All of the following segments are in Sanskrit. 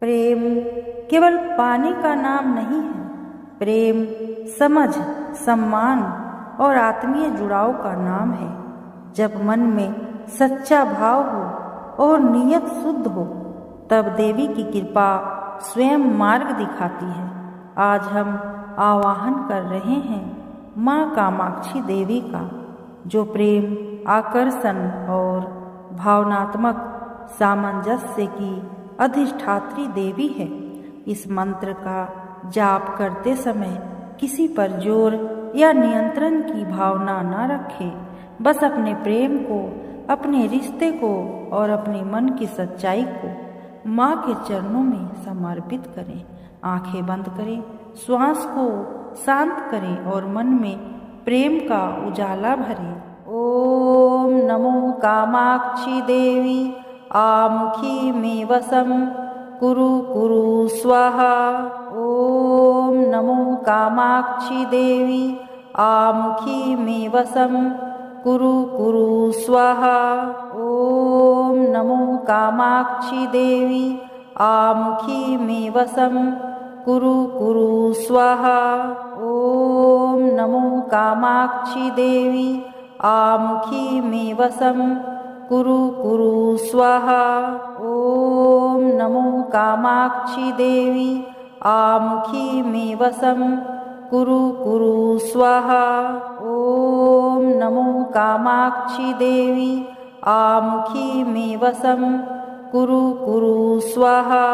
प्रेम केवल पाने का नाम नहीं है। प्रेम समझ, सम्मान और आत्मीय जुड़ाव का नाम है। जब मन में सच्चा भाव हो और नीयत शुद्ध हो, तब देवी की कृपा स्वयं मार्ग दिखाती है। आज हम आवाहन कर रहे हैं माँ कामाक्षी देवी का, जो प्रेम, आकर्षण और भावनात्मक सामंजस्य की अधिष्ठात्री देवी है। इस मंत्र का जाप करते समय किसी पर जोर या नियंत्रण की भावना न रखें। बस अपने प्रेम को, अपने रिश्ते को और अपने मन की सच्चाई को माँ के चरणों में समर्पित करें। आंखें बंद करें, श्वास को शांत करें और मन में प्रेम का उजाला भरें। ओम नमो कामाक्षी देवी आमुखी में वसम कुरु कुरु स्वाहा। ओम नमो कामाक्षी देवी आमुखी में वसम कुरु कुरु स्वाहा। ओम नमो कामाक्षी देवी आमुखी में वसम कुरु कुरु स्वाहा। ओम नमो कामाक्षी देवी आमुखी में वसम कुरु कुरु स्वाहा। ओम नमो कामाक्षी देवी आमुखी में वसम कुरु कुरु स्वाहा। ओम नमो कामाक्षी देवी आमुखी में वसम कुरु कुरु स्वाहा।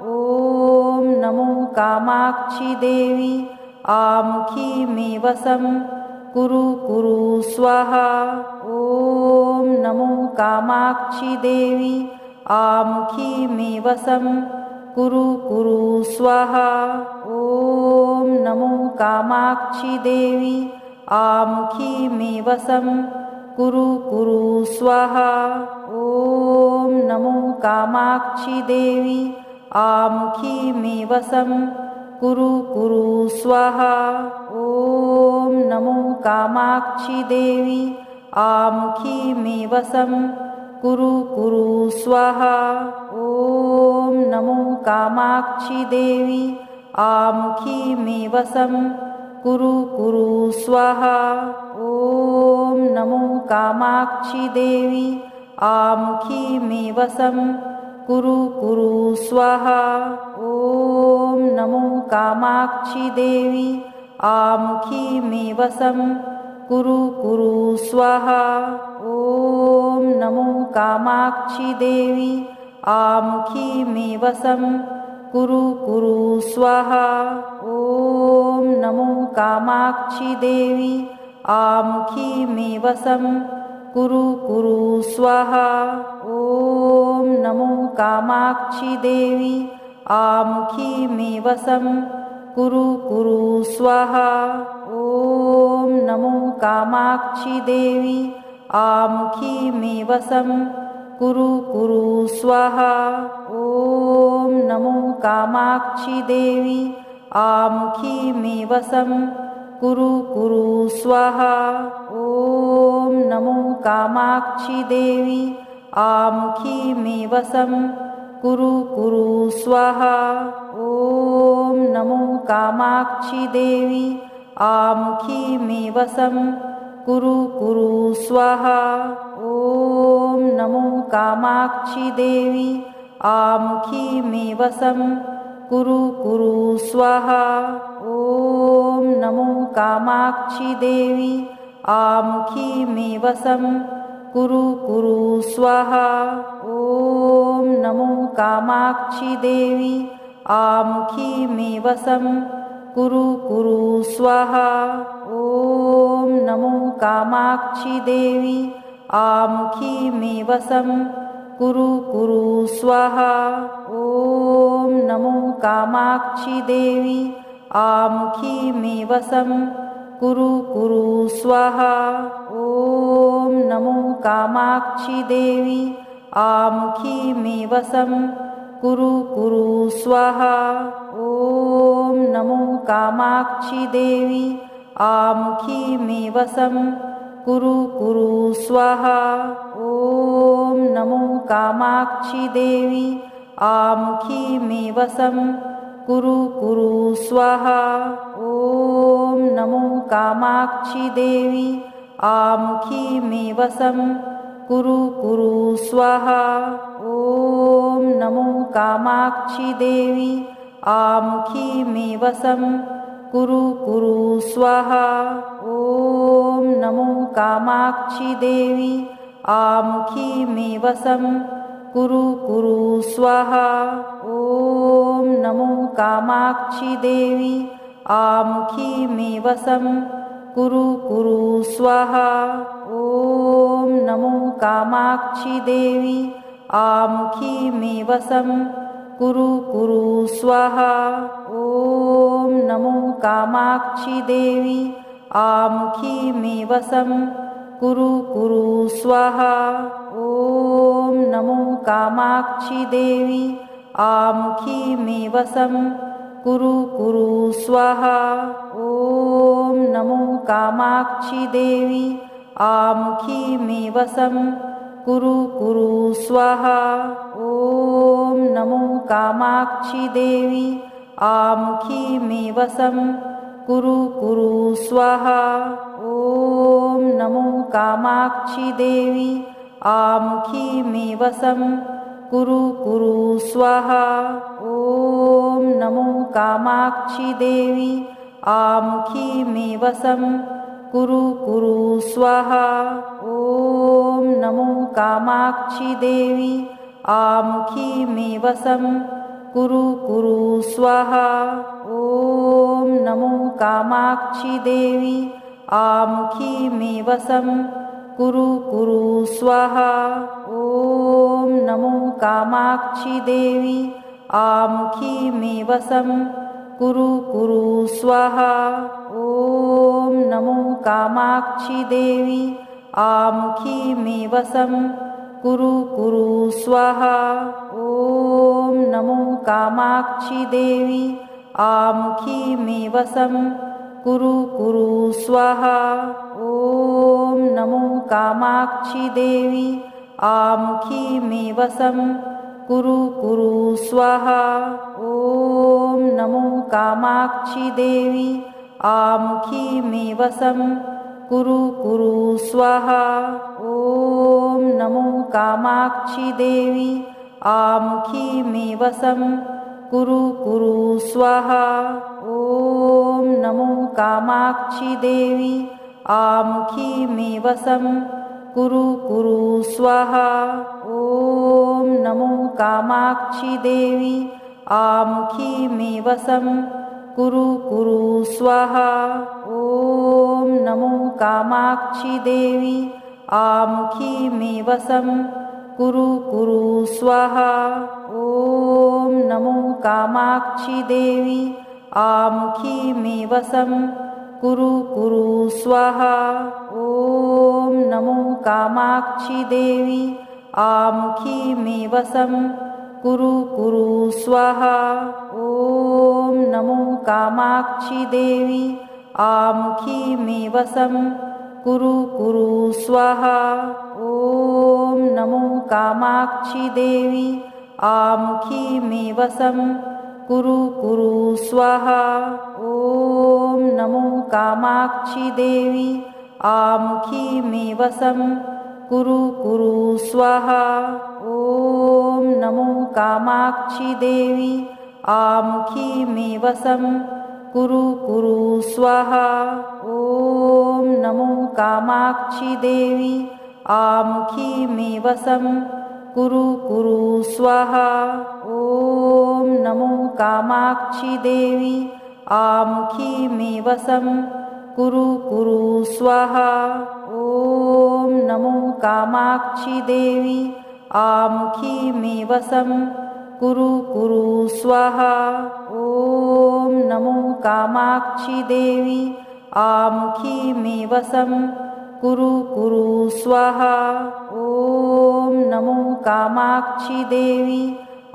ओम नमो कामाक्षी देवी आमुखी में वसम कुरु कुरु स्वाहा। ओम नमो कामाक्षी देवी आमुखी में वसम कुरु कुरु स्वाहा। ओम नमो कामाक्षी देवी आमुखी में वसम कुरु कुरु स्वाहा। ओम नमो कामाक्षी देवी आमुखी में वसम कुरु कुरु स्वाहा। ओम नमो कामाक्षी देवी आमुखी में वसम कुरु कुरु स्वाहा। ओम नमो कामाक्षी देवी आमुखी में वसम कुरु कुरु स्वाहा। ओम नमो कामाक्षी देवी आमुखी में वसम कुरु कुरु स्वाहा। ओम नमो कामाक्षी देवी आमुखी में वसम कुरु कुरु स्वाहा। ओम नमो कामाक्षी देवी आमुखी में वसम कुरु कुरु स्वाहा। ओम नमो कामाक्षी देवी आमुखी में वसम कुरु कुरु स्वाहा। ओम नमो कामाक्षी देवी आमुखी में वसम कुरु कुरु स्वाहा। ओम नमो कामाक्षी देवी आमुखी में वसम कुरु कुरु स्वाहा। ओम नमो कामाक्षी देवी आमुखी में वसम कुरु कुरु स्वाहा। ओम नमो कामाक्षी देवी आमुखी में वसम कुरु कुरु स्वाहा। ओम नमो कामाक्षी देवी आमुखी में वसम कुरु कुरु स्वाहा। ओम नमो कामाक्षी देवी आमुखी में वसम कुरु कुरु स्वाहा। ओम नमो कामाक्षी देवी आमुखी में वसम कुरु कुरु स्वाहा। ओम नमो कामाक्षी देवी आमुखी में वसम कुरु कुरु स्वाहा। ओम नमो कामाक्षी देवी आमुखी में वसम कुरु कुरु स्वाहा। ओम नमो कामाक्षी देवी आमुखी में वसम कुरु कुरु स्वाहा। ओम नमो कामाक्षी देवी आमुखी में वसम कुरु कुरु स्वाहा। ओम नमो कामाक्षी देवी आमुखी में वसम कुरु कुरु स्वाहा। ओम नमो कामाक्षी देवी आमुखी मे वसं कुरु कुरु स्वाहा। ॐ नमो कामाक्षि देवी आमुखी मे वसं कुरु कुरु स्वाहा। ॐ नमो कामाक्षि देवी आमुखी मे वसं कुरु कुरु स्वाहा। ॐ नमो कामाक्षि देवी आमुखी मे वसं कुरु कुरु स्वाहा। ॐ नमो कामाक्षि देवी आमुखी मे वसं कुरु कुरु स्वाहा। ॐ नमो कामाक्षि देवी आमुखी मे वसं कुरु कुरु स्वाहा। ॐ नमो कामाक्षि देवी आमुखी मे वसं कुरु कुरु स्वाहा। ॐ नमो कामाक्षि देवी आमुखी मे वसं कुरु कुरु स्वाहा। ॐ नमो कामाक्षि देवी आमुखी मे वसं कुरु कुरु स्वाहा। ॐ नमो कामाक्षि देवी आमुखी मे वसं कुरु कुरु स्वाहा। ॐ नमो कामाक्षि देवी आमुखी मे वसं कुरु कुरु स्वाहा। ॐ नमो कामाक्षि देवी आमुखी मे वसं कुरु कुरु स्वाहा। ॐ नमो कामाक्षि देवी आमुखी मे वसं कुरु कुरु स्वाहा। ॐ नमो कामाक्षि देवी आमुखी मे वसं कुरु कुरु स्वाहा। ॐ नमो कामाक्षि देवी आमुखी मे वसं कुरु कुरु स्वाहा। ॐ नमो कामाक्षि देवी आमुखी मे वसं कुरु कुरु स्वाहा। ॐ नमो कामाक्षि देवी आमुखी मे वसं कुरु कुरु स्वाहा। ॐ नमो कामाक्षि देवी आमुखी मे वसं कुरु कुरु स्वाहा। ॐ नमो कामाक्षि देवी आमुखी मे वसं कुरु कुरु स्वाहा। ॐ नमो कामाक्षि देवी आमुखी मे वसं कुरु कुरु स्वाहा। ॐ नमो कामाक्षि देवी आमुखी मे वसं कुरु कुरु स्वाहा। ॐ नमो कामाक्षि देवी आमुखी मे वसं कुरु कुरु स्वाहा। ॐ नमो कामाक्षि देवी आमुखी मे वसं कुरु कुरु स्वाहा। ॐ नमो कामाक्षि देवी आमुखी मे वसं कुरु कुरु स्वाहा। ॐ नमो कामाक्षि देवी आमुखी मे वसं कुरु कुरु स्वाहा। ॐ नमो कामाक्षि देवी आमुखी मे वसं कुरु कुरु स्वाहा। ॐ नमो कामाक्षि देवी आमुखी मे वसं कुरु कुरु स्वाहा। ॐ नमो कामाक्षि देवी आमुखी मे वसं कुरु कुरु स्वाहा। ॐ नमो कामाक्षि देवी आमुखी मे वसं कुरु कुरु स्वाहा। ॐ नमो कामाक्षि देवी आमुखी मे वसं कुरु कुरु स्वाहा। ॐ नमो कामाक्षि देवी आमुखी मे वसं कुरु कुरु स्वाहा। ॐ नमो कामाक्षि देवी आमुखी मे वसं कुरु कुरु स्वाहा। ॐ नमो कामाक्षि देवी आमुखी मे वसं कुरु कुरु स्वाहा। ॐ नमो कामाक्षि देवी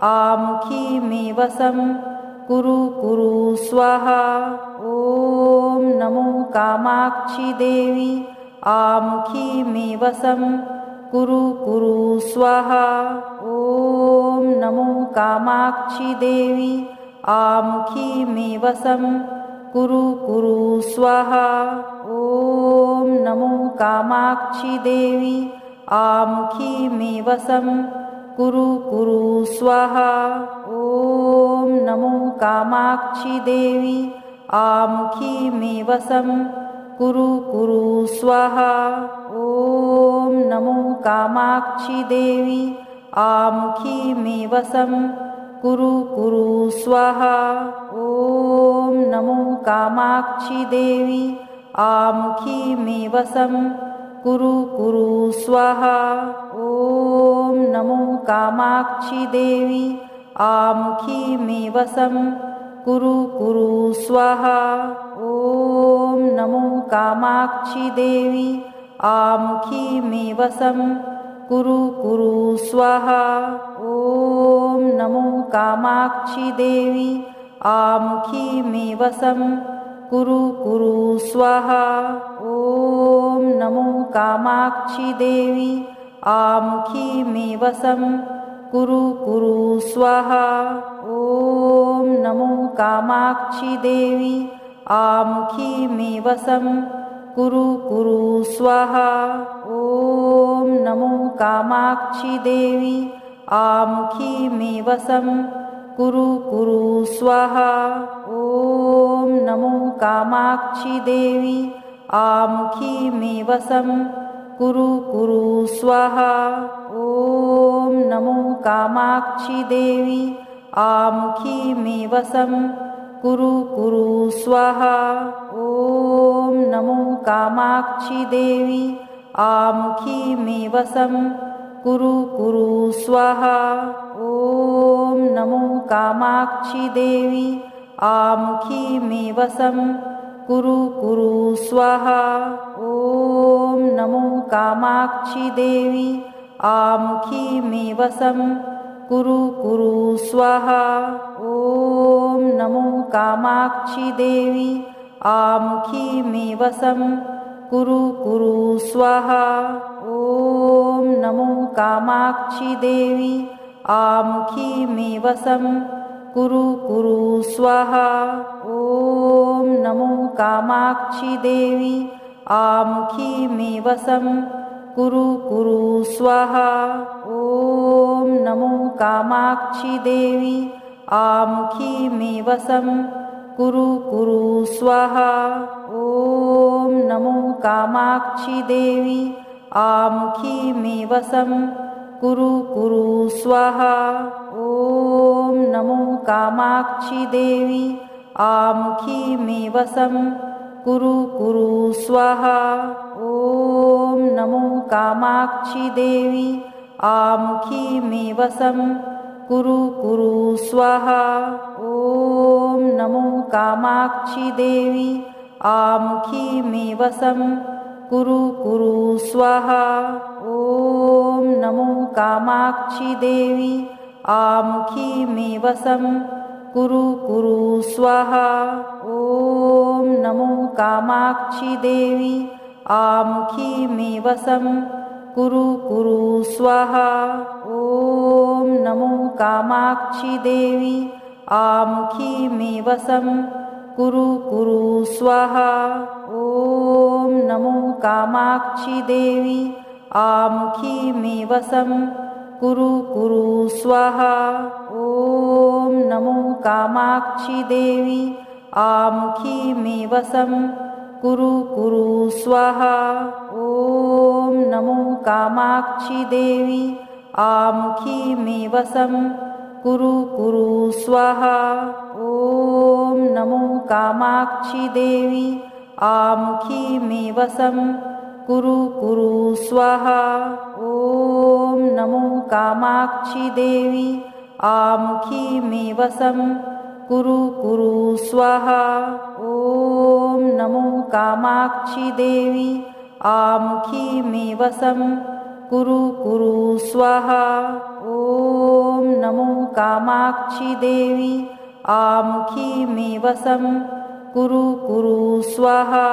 आमुखी मे वसं कुरु कुरु स्वाहा। ॐ नमो कामाक्षि देवी आमुखी मे वसं कुरु कुरु स्वाहा। ॐ नमो कामाक्षी देवी आमुखी मे वसं कुरु कुरु स्वाहा। ॐ नमो कामाक्षी देवी आमुखी मे वसं कुरु कुरु स्वाहा। ॐ नमो कामाक्षी देवी आमुखी मे वसं कुरु कुरु स्वाहा। ॐ नमो कामाक्षी देवी आमुखी मे वसं कुरु कुरु स्वाहा। ॐ नमो कामाक्षी देवी आमुखी मे वसं कुरु कुरु स्वाहा। ॐ नमो कामाक्षी देवी आमुखी मे वसं कुरु कुरु स्वाहा। ॐ नमो कामाक्षी देवी आमुखी मे वसं कुरु कुरु स्वाहा। ॐ नमो कामाक्षी देवी आमुखी मे वसं कुरु कुरु स्वाहा। ॐ नमो कामाक्षी देवी आमुखी मे वसं कुरु कुरु स्वाहा। ॐ नमो कामाक्षी देवी आमुखी मे वसं कुरु कुरु स्वाहा। ॐ नमो कामाक्षी देवी आमुखी मे वसं कुरु कुरु स्वाहा। ॐ नमो कामाक्षी देवी आमुखी मे वसं कुरु कुरु स्वाहा। ॐ नमो कामाक्षी देवी आमुखी मे वसं कुरु कुरु स्वाहा। ॐ नमो कामाक्षी देवी आमुखी मे वसं कुरु कुरु स्वाहा। ॐ नमो कामाक्षी देवी आमुखी मे वसं कुरु कुरु स्वाहा। ॐ नमो कामाक्षी देवी आमुखी मे वसं कुरु कुरु स्वाहा। ॐ नमो कामाक्षी देवी आमुखी मे वसं कुरु कुरु स्वाहा। ॐ नमो कामाक्षी देवी आमुखी मे वसं कुरु कुरु स्वाहा। ॐ नमो कामाक्षी देवी आमुखी मे वसं कुरु कुरु स्वाहा। ॐ नमो कामाक्षी देवी आमुखी मे वसं कुरु कुरु स्वाहा। ॐ नमो कामाक्षी देवी आमुखी मे वसं कुरु कुरु स्वाहा। ॐ नमो कामाक्षी देवी आमुखी मे वसं कुरु कुरु स्वाहा। ॐ नमो कामाक्षी देवी आमुखी मे वसं कुरु कुरु स्वाहा। ॐ नमो कामाक्षी देवी आमुखी मे वसं कुरु कुरु स्वाहा। ॐ नमो कामाक्षी देवी आमुखी मे वसं कुरु कुरु स्वाहा। ॐ नमो कामाक्षी देवी आमुखी मे वसं कुरु कुरु स्वाहा। ॐ नमो कामाक्षी देवी आमुखी मे वसं कुरु कुरु स्वाहा। ॐ नमो कामाक्षी देवी आमुखी मे वसं कुरु कुरु स्वाहा। ॐ नमो कामाक्षी देवी आमुखी मे वसं कुरु कुरु स्वाहा। ॐ नमो कामाक्षी देवी आमुखी मे वसं कुरु कुरु स्वाहा। ॐ नमो कामाक्षी देवी आमुखी मे वसं कुरु कुरु स्वाहा। ॐ नमो कामाक्षी देवी आमुखी मे वसं कुरु कुरु स्वाहा। ॐ नमो कामाक्षी देवी आमुखी मे वसं कुरु कुरु स्वाहा। ॐ नमो कामाक्षी देवी आमुखी मे वसं कुरु कुरु स्वाहा।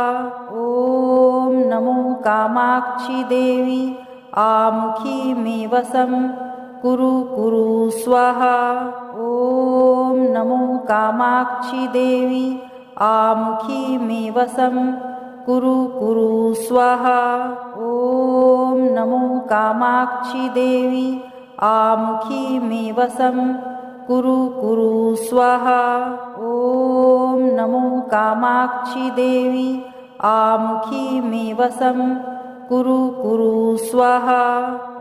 ॐ नमो कामाक्षी देवी आमुखी मे वसं कुरु कुरु स्वाहा। ॐ नमो कामाक्षी देवी आमुखी मे वसं कुरु कुरु स्वाहा। ॐ नमो कामाक्षी देवी आमुखी मे वसं कुरु कुरु स्वाहा। ॐ नमो कामाक्षी देवी आमुखी मे वसं कुरु कुरु स्वाहा।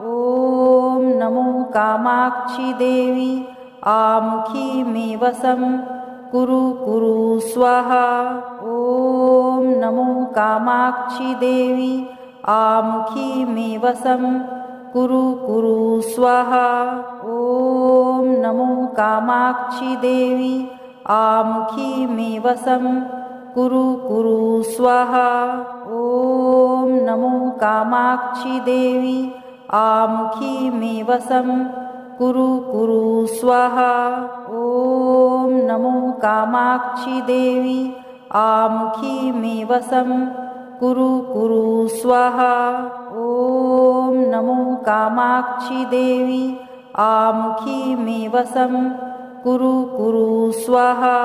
ॐ नमो कामाक्षी देवी आमुखी मे वसं कुरु कुरु स्वाहा। ॐ नमो कामाक्षी देवी आमुखी मे वसं कुरु कुरु स्वाहा। ॐ नमो कामाक्षी देवी आमुखी मे वसं कुरु कुरु स्वाहा। ॐ नमो कामाक्षी देवी आमुखी मे वसं कुरु कुरु स्वाहा। ॐ नमो कामाक्षी देवी आमुखी मे वसं कुरु कुरु स्वाहा। ॐ नमो कामाक्षी देवी आमुखी मे वसं कुरु कुरु स्वाहा।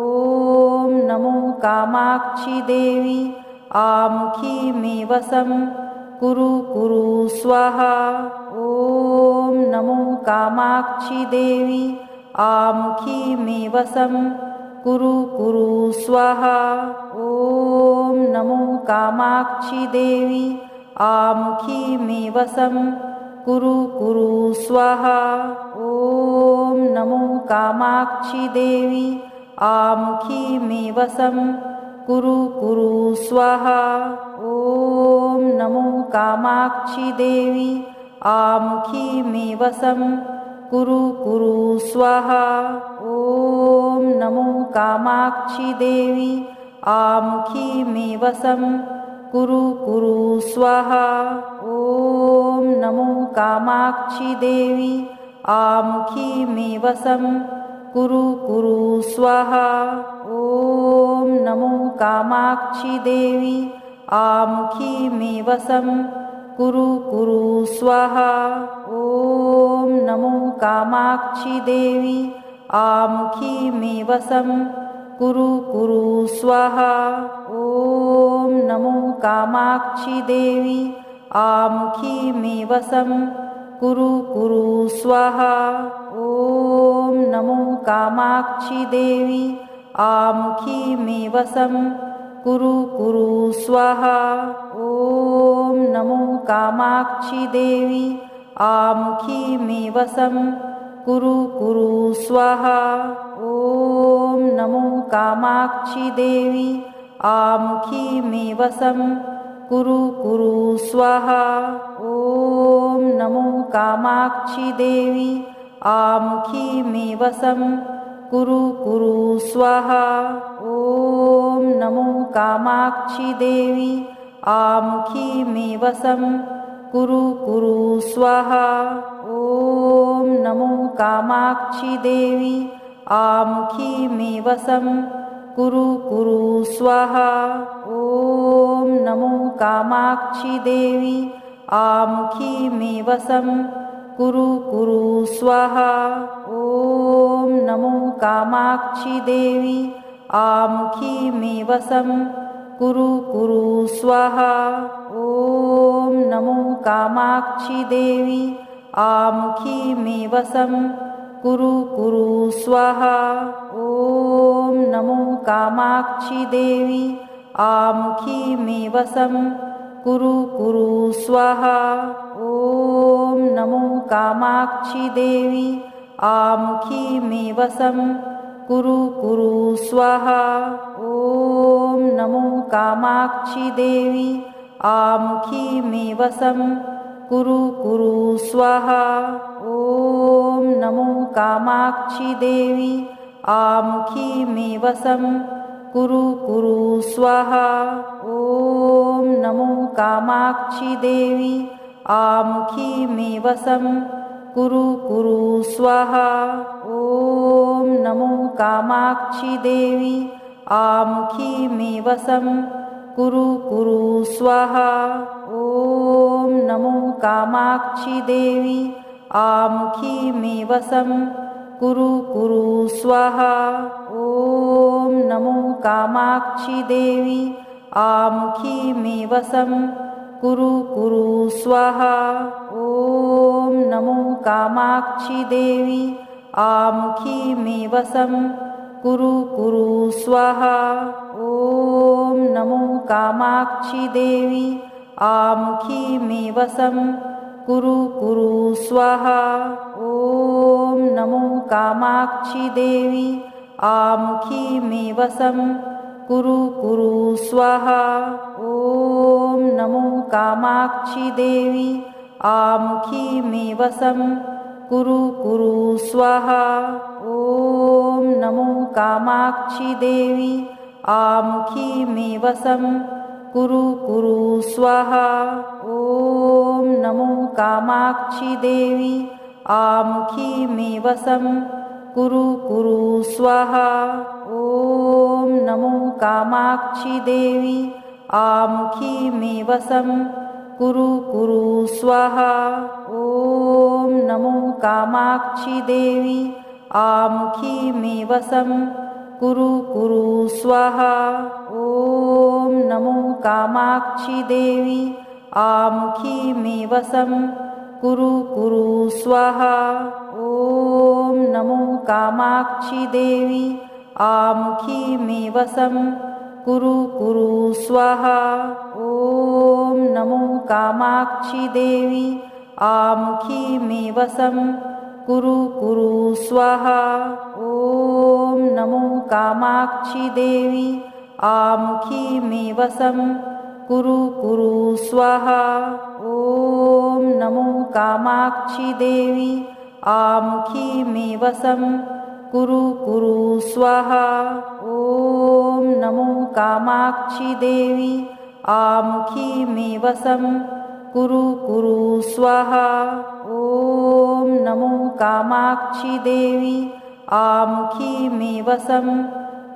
ॐ नमो कामाक्षी देवी आमुखी मे वसं कुरु कुरु स्वाहा। ॐ नमो कामाक्षी देवी आमुखी मे वसं कुरु कुरु स्वाहा। ॐ नमो कामाक्षी देवी आमुखी मे वसं कुरु कुरु स्वाहा। ॐ नमो कामाक्षी देवी आमुखी मे वसं कुरु कुरु स्वाहा। ॐ नमो कामाक्षी देवी आमुखी मे वसं कुरु कुरु स्वाहा। ॐ नमो कामाक्षी देवी आमुखी मे वसं कुरु कुरु स्वाहा। ॐ नमो कामाक्षी देवी आमुखी मे वसं कुरु कुरु स्वाहा। ॐ नमो कामाक्षी देवी आमुखी मे वसं कुरु कुरु स्वाहा। ॐ नमो कामाक्षी देवी आमुखी मे वसं कुरु कुरु स्वाहा। ॐ नमो कामाक्षी देवी आमुखी मे वसं कुरु कुरु स्वाहा। ॐ नमो कामाक्षी देवी आमुखी मे वसं कुरु कुरु स्वाहा। ॐ नमो कामाक्षी देवी आमुखी मे वसं कुरु कुरु स्वाहा। ॐ नमो कामाक्षी देवी आमुखी मे वसं कुरु कुरु स्वाहा। ॐ नमो कामाक्षी देवी आमुखी मे वसं कुरु कुरु स्वाहा। ॐ नमो कामाक्षी देवी आमुखी मे वसं कुरु कुरु स्वाहा। ॐ नमो कामाक्षी देवी आमुखी मे वसं कुरु कुरु स्वाहा। ॐ नमो कामाक्षी देवी आमुखी मे वसं कुरु कुरु स्वाहा। ॐ नमो कामाक्षी देवी आमुखी मे वसं कुरु कुरु स्वाहा। ॐ नमो कामाक्षी देवी आमुखी मे वसं कुरु कुरु स्वाहा। ॐ नमो कामाक्षी देवी आमुखी मे वसं कुरु कुरु स्वाहा। ॐ नमो कामाक्षी देवी आमुखी मे वसं कुरु कुरु स्वाहा। ॐ नमो कामाक्षी देवी आमुखी मे वसं कुरु कुरु स्वाहा। ॐ नमो कामाक्षी देवी आमुखी मे वसं कुरु कुरु स्वाहा। ॐ नमो कामाक्षी देवी आमुखी मे वसं कुरु कुरु स्वाहा। ॐ नमो कामाक्षी देवी आमुखी मे वसं कुरु कुरु स्वाहा। ॐ नमो कामाक्षी देवी आमुखी मे वसं कुरु कुरु स्वाहा। ॐ नमो कामाक्षि देवी आमुखी मे वसं कुरु कुरु स्वाहा। ॐ नमो कामाक्षि देवी आमुखी मे वसं कुरु कुरु स्वाहा। ॐ नमो कामाक्षि देवी आमुखी मे वसं कुरु कुरु स्वाहा। ॐ नमो कामाक्षि देवी आमुखी मे वसं कुरु कुरु स्वाहा। ॐ नमो कामाक्षि देवी आमुखी मे वसं कुरु कुरु स्वाहा। ॐ नमो कामाक्षि देवी आमुखी मे वसं कुरु कुरु स्वाहा। ॐ नमो कामाक्षि देवी आमुखी मे वसं कुरु कुरु स्वाहा। ॐ नमो कामाक्षि देवी आमुखी मे वसं कुरु कुरु स्वाहा। ॐ नमो कामाक्षि देवी आमुखी मे वसं कुरु कुरु स्वाहा। ॐ नमो कामाक्षि देवी आमुखी मे वसं कुरु कुरु स्वाहा। ॐ नमो कामाक्षि देवी आमुखी मे वसं कुरु कुरु स्वाहा। ॐ नमो कामाक्षि देवी आमुखी मे वसं कुरु कुरु स्वाहा। ॐ नमो कामाक्षि देवी आमुखी मे वसं कुरु कुरु स्वाहा। ॐ नमो कामाक्षि देवी आमुखी मे वसं कुरु कुरु स्वाहा। ॐ नमो कामाक्षि देवी आमुखी मे वसं कुरु कुरु स्वाहा। ॐ नमो कामाक्षि देवी आमुखी मे वसं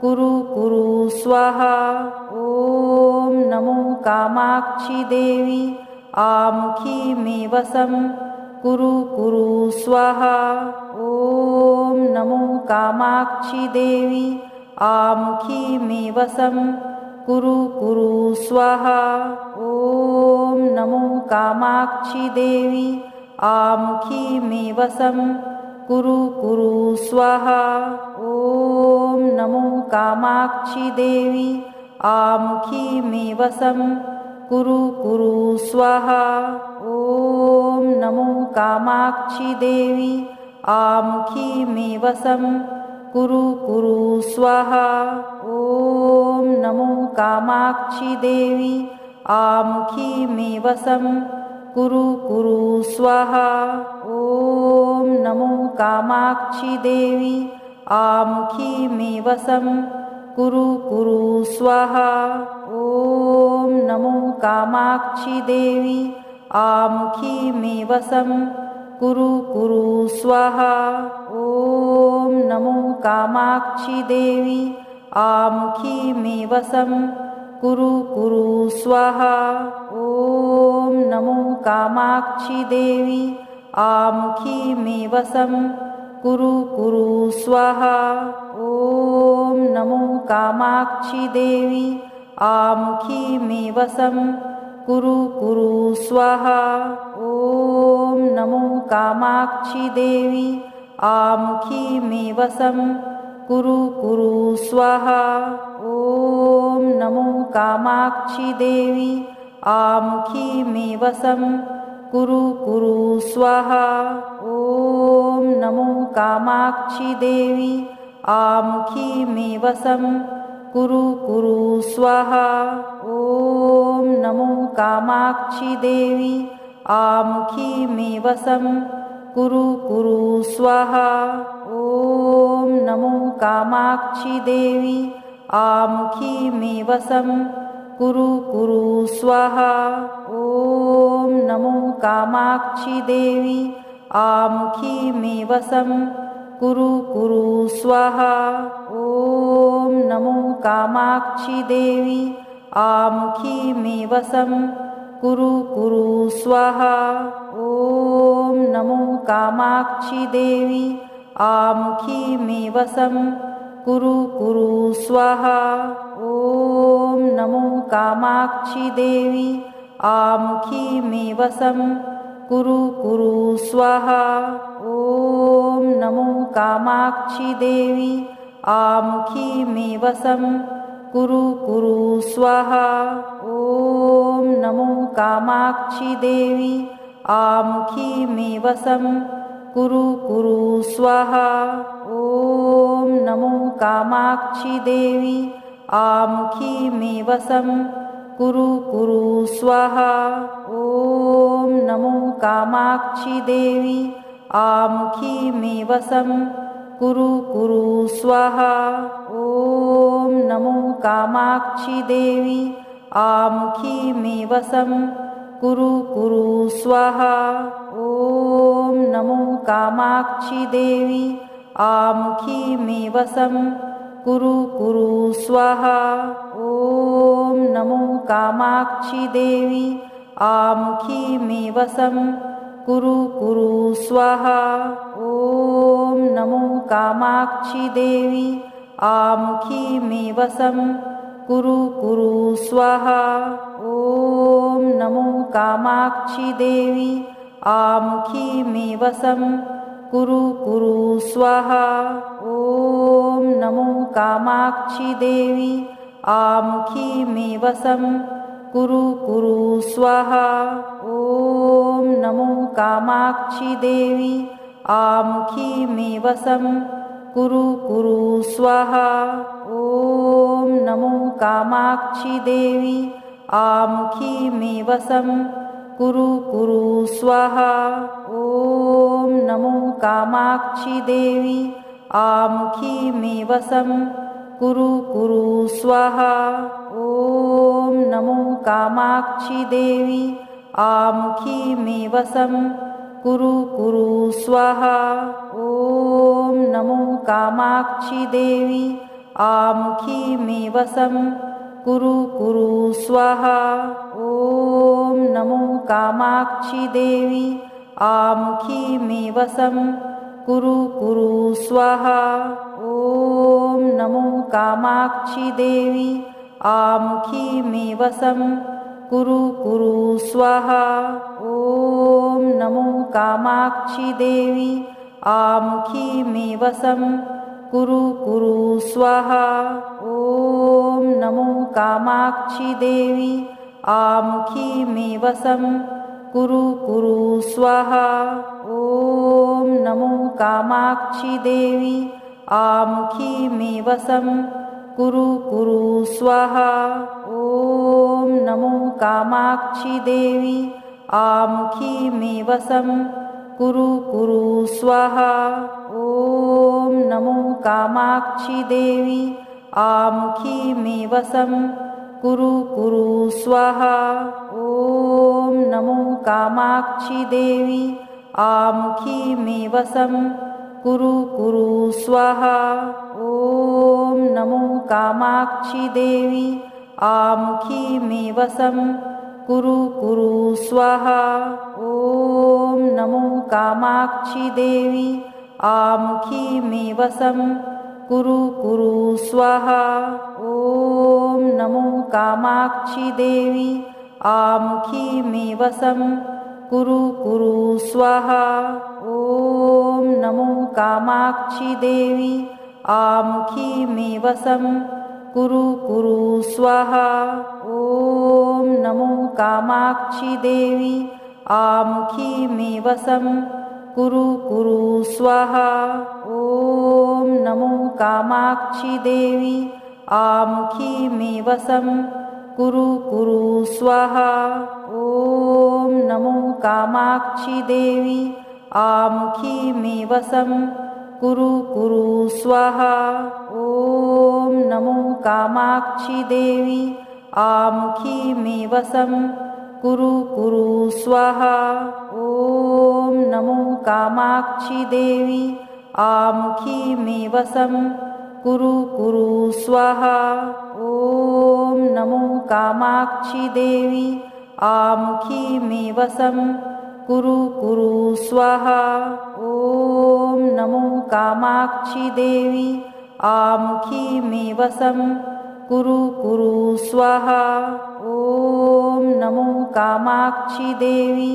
कुरु कुरु स्वाहा। ॐ नमो कामाक्षि देवी आमुखी मे वसं कुरु कुरु स्वाहा। ॐ नमो कामाक्षि देवी आमुखी मे वसं कुरु कुरु स्वाहा। ॐ नमो कामाक्षि देवी आमुखी मे वसं कुरु कुरु स्वाहा। ॐ नमो कामाक्षि देवी आमुखी मे वसं कुरु कुरु स्वाहा। ॐ नमो कामाक्षि देवी आमुखी मे वसं कुरु कुरु स्वाहा। ॐ नमो कामाक्षि देवी आमुखी मे वसं कुरु कुरु स्वाहा। ॐ नमो कामाक्षि देवी आमुखी मे वसं कुरु कुरु स्वाहा। ॐ नमो कामाक्षि देवी आमुखी मे वसं कुरु कुरु स्वाहा। ॐ नमो कामाक्षि देवी आमुखी मे वसं कुरु कुरु स्वाहा। ॐ नमो कामाक्षि देवी आमुखी मे वसं कुरु कुरु स्वाहा। ॐ नमो कामाक्षि देवी आमुखी मे वसं कुरु कुरु स्वाहा। ॐ नमो कामाक्षि देवी आमुखी मे वसं कुरु कुरु स्वाहा। ॐ नमो कामाक्षि देवी आमुखी मे वसं कुरु कुरु स्वाहा। ॐ नमो कामाक्षि देवी आमुखी मे वसं कुरु कुरु स्वाहा। ॐ नमो कामाक्षि देवी आमुखी मे वसं कुरु कुरु स्वाहा। ॐ नमो कामाक्षि देवी आमुखी मे वसं कुरु कुरु स्वाहा। ॐ नमो कामाक्षि देवी आमुखी मे वसं कुरु कुरु स्वाहा। ॐ नमो कामाक्षि देवी आमुखी मे वसं कुरु कुरु स्वाहा। ॐ नमो कामाक्षी देवी आमुखी मे वसं कुरु कुरु स्वाहा। ॐ नमो कामाक्षी देवी आमुखी मे वसं कुरु कुरु स्वाहा। ॐ नमो कामाक्षी देवी आमुखी मे वसं कुरु कुरु स्वाहा। ॐ नमो कामाक्षी देवी आमुखी मे वसं कुरु कुरु स्वाहा। ॐ नमो कामाक्षी देवी आमुखी मे वसं कुरु कुरु स्वाहा। ॐ नमो कामाक्षी देवी आमुखी मे वसं कुरु कुरु स्वाहा। ॐ नमो कामाक्षी देवी आमुखी मे वसं कुरु कुरु स्वाहा। ॐ नमो कामाक्षी देवी आमुखी मे वसं कुरु कुरु स्वाहा। ॐ नमो कामाक्षी देवी आमुखी मे वसं कुरु कुरु स्वाहा। ॐ नमो कामाक्षी देवी आमुखी मे वसं कुरु कुरु स्वाहा। ॐ नमो कामाक्षी देवी आमुखी मे वसं कुरु कुरु स्वाहा। ॐ नमो कामाक्षी देवी आमुखी मे वसं कुरु कुरु स्वाहा। ॐ नमो कामाक्षी देवी आमुखी मे वसं कुरु कुरु स्वाहा। ॐ नमो कामाक्षी देवी आमुखी मे वसं कुरु कुरु स्वाहा। ॐ नमो कामाक्षी देवी आमुखी मे वसं कुरु कुरु स्वाहा। ॐ नमो कामाक्षी देवी आमुखी मे वसं कुरु कुरु स्वाहा। ॐ नमो कामाक्षी देवी आमुखी मे वसं कुरु कुरु स्वाहा। ॐ नमो कामाक्षी देवी आमुखी मे वसं कुरु कुरु स्वाहा। ॐ नमो कामाक्षी देवी आमुखी मे वसं कुरु कुरु स्वाहा। ॐ नमो कामाक्षी देवी आमुखी मे वसं कुरु कुरु स्वाहा। ॐ नमो कामाक्षी देवी आमुखी मे वसं कुरु कुरु स्वाहा। ॐ नमो कामाक्षी देवी आमुखी मे वसं कुरु कुरु स्वाहा। ॐ नमो कामाक्षी देवी आमुखी मे वसं कुरु कुरु स्वाहा। ॐ नमो कामाक्षी देवी आमुखी मे वसं कुरु कुरु स्वाहा। ॐ नमो कामाक्षी देवी आमुखी मे वसं कुरु कुरु स्वाहा। ॐ नमो कामाक्षी देवी आमुखी मे वसं कुरु कुरु स्वाहा। ॐ नमो कामाक्षी देवी आमुखी मे वसं कुरु कुरु स्वाहा। ॐ नमो कामाक्षी देवी आमुखी मे वसं कुरु कुरु स्वाहा। ॐ नमो कामाक्षी देवी आमुखी मे वसं कुरु कुरु स्वाहा। ॐ नमो कामाक्षी देवी आमुखी मे वसं कुरु कुरु स्वाहा। ॐ नमो कामाक्षी देवी आमुखी मे वसं कुरु कुरु स्वाहा। ॐ नमो कामाक्षी देवी आमुखी मे वसं कुरु कुरु स्वाहा। ॐ नमो कामाक्षी देवी आमुखी मे वसं कुरु कुरु स्वाहा। ॐ नमो कामाक्षी देवी आमुखी मे वसं कुरु कुरु स्वाहा। ॐ नमो कामाक्षी देवी आमुखी मे वसं कुरु कुरु स्वाहा। ॐ नमो कामाक्षी देवी आमुखी मे वसं कुरु कुरु स्वाहा। ॐ नमो कामाक्षी देवी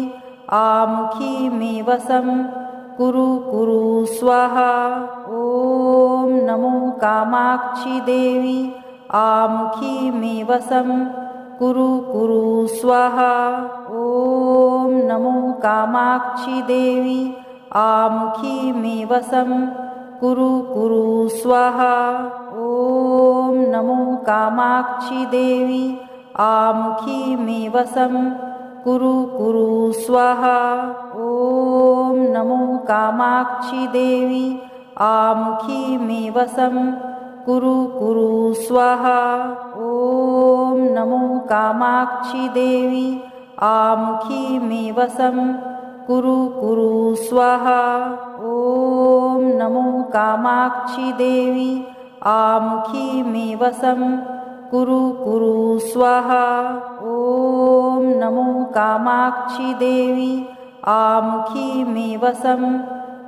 आमुखी मे वसं कुरु कुरु स्वाहा। ॐ नमो कामाक्षी देवी आमुखी मे वसं कुरु कुरु स्वाहा। ॐ नमो कामाक्षी देवी आमुखी मे वसं कुरु कुरु स्वाहा। ॐ नमो कामाक्षी देवी आमुखी मे वसं कुरु कुरु स्वाहा। ॐ नमो कामाक्षी देवी आमुखी मे वसं कुरु कुरु स्वाहा। ॐ नमो कामाक्षी देवी आमुखी मे वसं कुरु कुरु स्वाहा। ॐ नमो कामाक्षी देवी आमुखी मे वसं कुरु कुरु स्वाहा। ॐ नमो कामाक्षी देवी आमुखी मे वसं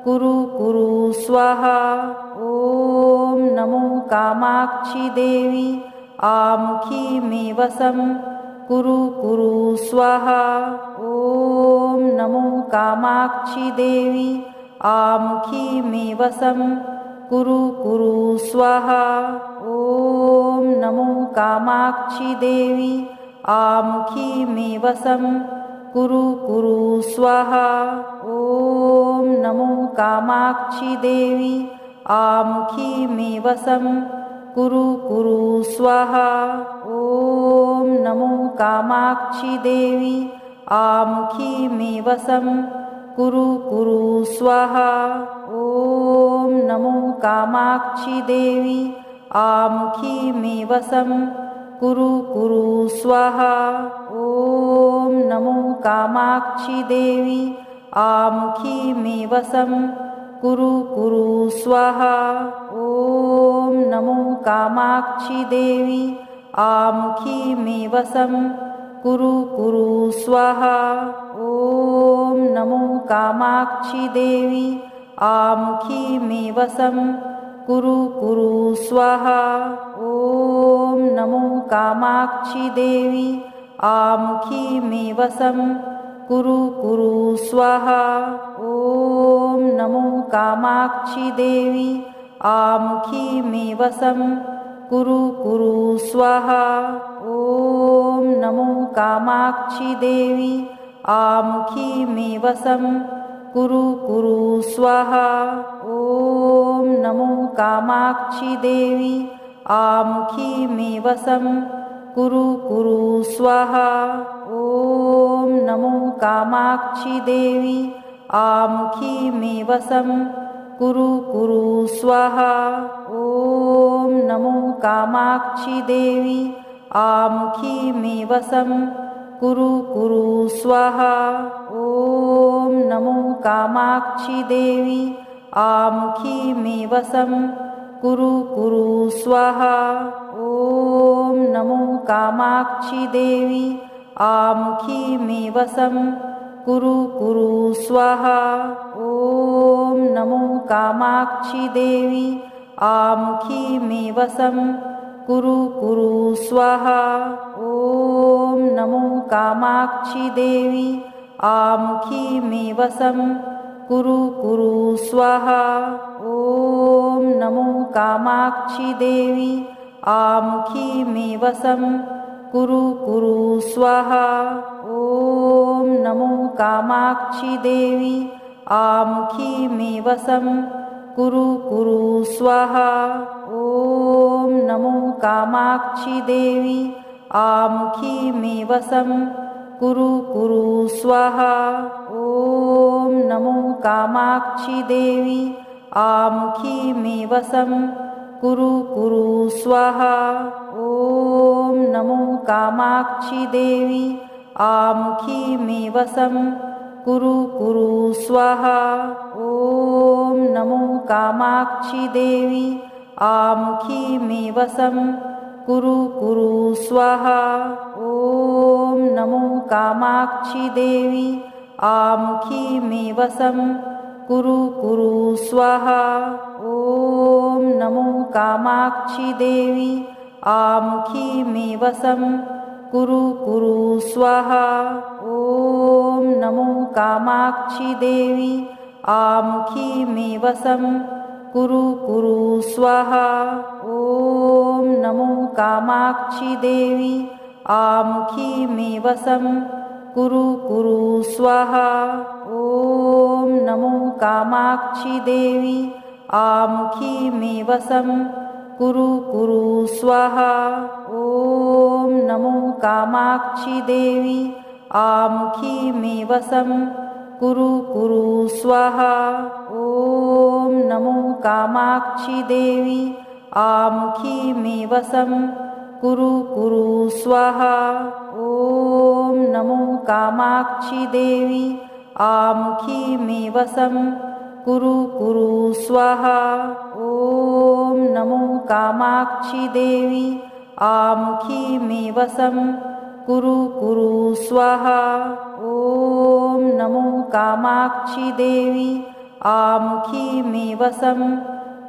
कुरु कुरु स्वाहा। ॐ नमो कामाक्षी देवी आमुखी मे वसं कुरु कुरु स्वाहा। ॐ नमो कामाक्षी देवी आमुखी मे वसं कुरु कुरु स्वाहा। ॐ नमो कामाक्षी देवी आमुखी मे वसं कुरु कुरु स्वाहा। ॐ नमो कामाक्षी देवी आमुखी मे वसं कुरु कुरु स्वाहा। ॐ नमो कामाक्षी देवी आमुखी मे वसं कुरु कुरु स्वाहा। ॐ नमो कामाक्षी देवी आमुखी मे वसं कुरु कुरु स्वाहा। ॐ नमो कामाक्षी देवी आमुखी मे वसं कुरु कुरु स्वाहा। ॐ नमो कामाक्षी देवी आमुखी मे वसं कुरु कुरु स्वाहा। ॐ नमो कामाक्षी देवी आमुखी मे वसं कुरु कुरु स्वाहा। ॐ नमो कामाक्षी देवी आमुखी मे वसं कुरु कुरु स्वाहा। ॐ नमो कामाक्षी देवी आमुखी मे वसं कुरु कुरु स्वाहा। ॐ नमो कामाक्षी देवी आमुखी मे वसं कुरु कुरु स्वाहा। ॐ नमो कामाक्षी देवी आमुखी मे वसं कुरु कुरु स्वाहा। ॐ नमो कामाक्षी देवी आमुखी मे वसं कुरु कुरु स्वाहा। ॐ नमो कामाक्षी देवी आमुखी मे वसं कुरु कुरु स्वाहा। ॐ नमो कामाक्षी देवी आमुखी मे वसं कुरु कुरु स्वाहा। ॐ नमो कामाक्षी देवी आमुखी मे वसं कुरु कुरु स्वाहा। ॐ नमो कामाक्षी देवी आमुखी मे वसं कुरु कुरु स्वाहा। ॐ नमो कामाक्षी देवी आमुखी मे वसं कुरु कुरु स्वाहा। ॐ नमो कामाक्षी देवी आमुखी मे वसं कुरु कुरु स्वाहा। ॐ नमो कामाक्षी देवी आमुखी मे वसं कुरु कुरु स्वाहा। ॐ नमो कामाक्षी देवी आमुखी मे वसं कुरु कुरु स्वाहा। ॐ नमो कामाक्षी देवी आमुखी मे वसं कुरु कुरु स्वाहा। ॐ नमो कामाक्षी देवी आमुखी मे वसं कुरु कुरु स्वाहा। ॐ नमो कामाक्षी देवी आमुखी मे वसं कुरु कुरु स्वाहा। ॐ नमो कामाक्षी देवी आमुखी मे वसं कुरु कुरु स्वाहा। ॐ नमो कामाक्षि देवी आमुखी मे वसं कुरु कुरु स्वाहा। ॐ नमो कामाक्षि देवी आमुखी मे वसं कुरु कुरु स्वाहा। ॐ नमो कामाक्षि देवी आमुखी मे वसं कुरु कुरु स्वाहा। ॐ नमो कामाक्षि देवी आमुखी मे वसं कुरु कुरु स्वाहा। ॐ नमो कामाक्षि देवी आमुखी मे वसं कुरु कुरु स्वाहा। ॐ नमो कामाक्षि देवी आमुखी मे वसं कुरु कुरु स्वाहा। ॐ नमो कामाक्षि देवी आमुखी मे वसं कुरु कुरु स्वाहा। ॐ नमो कामाक्षि देवी आमुखी मे वसं कुरु कुरु स्वाहा। ॐ नमो कामाक्षि देवी आमुखी मे वसं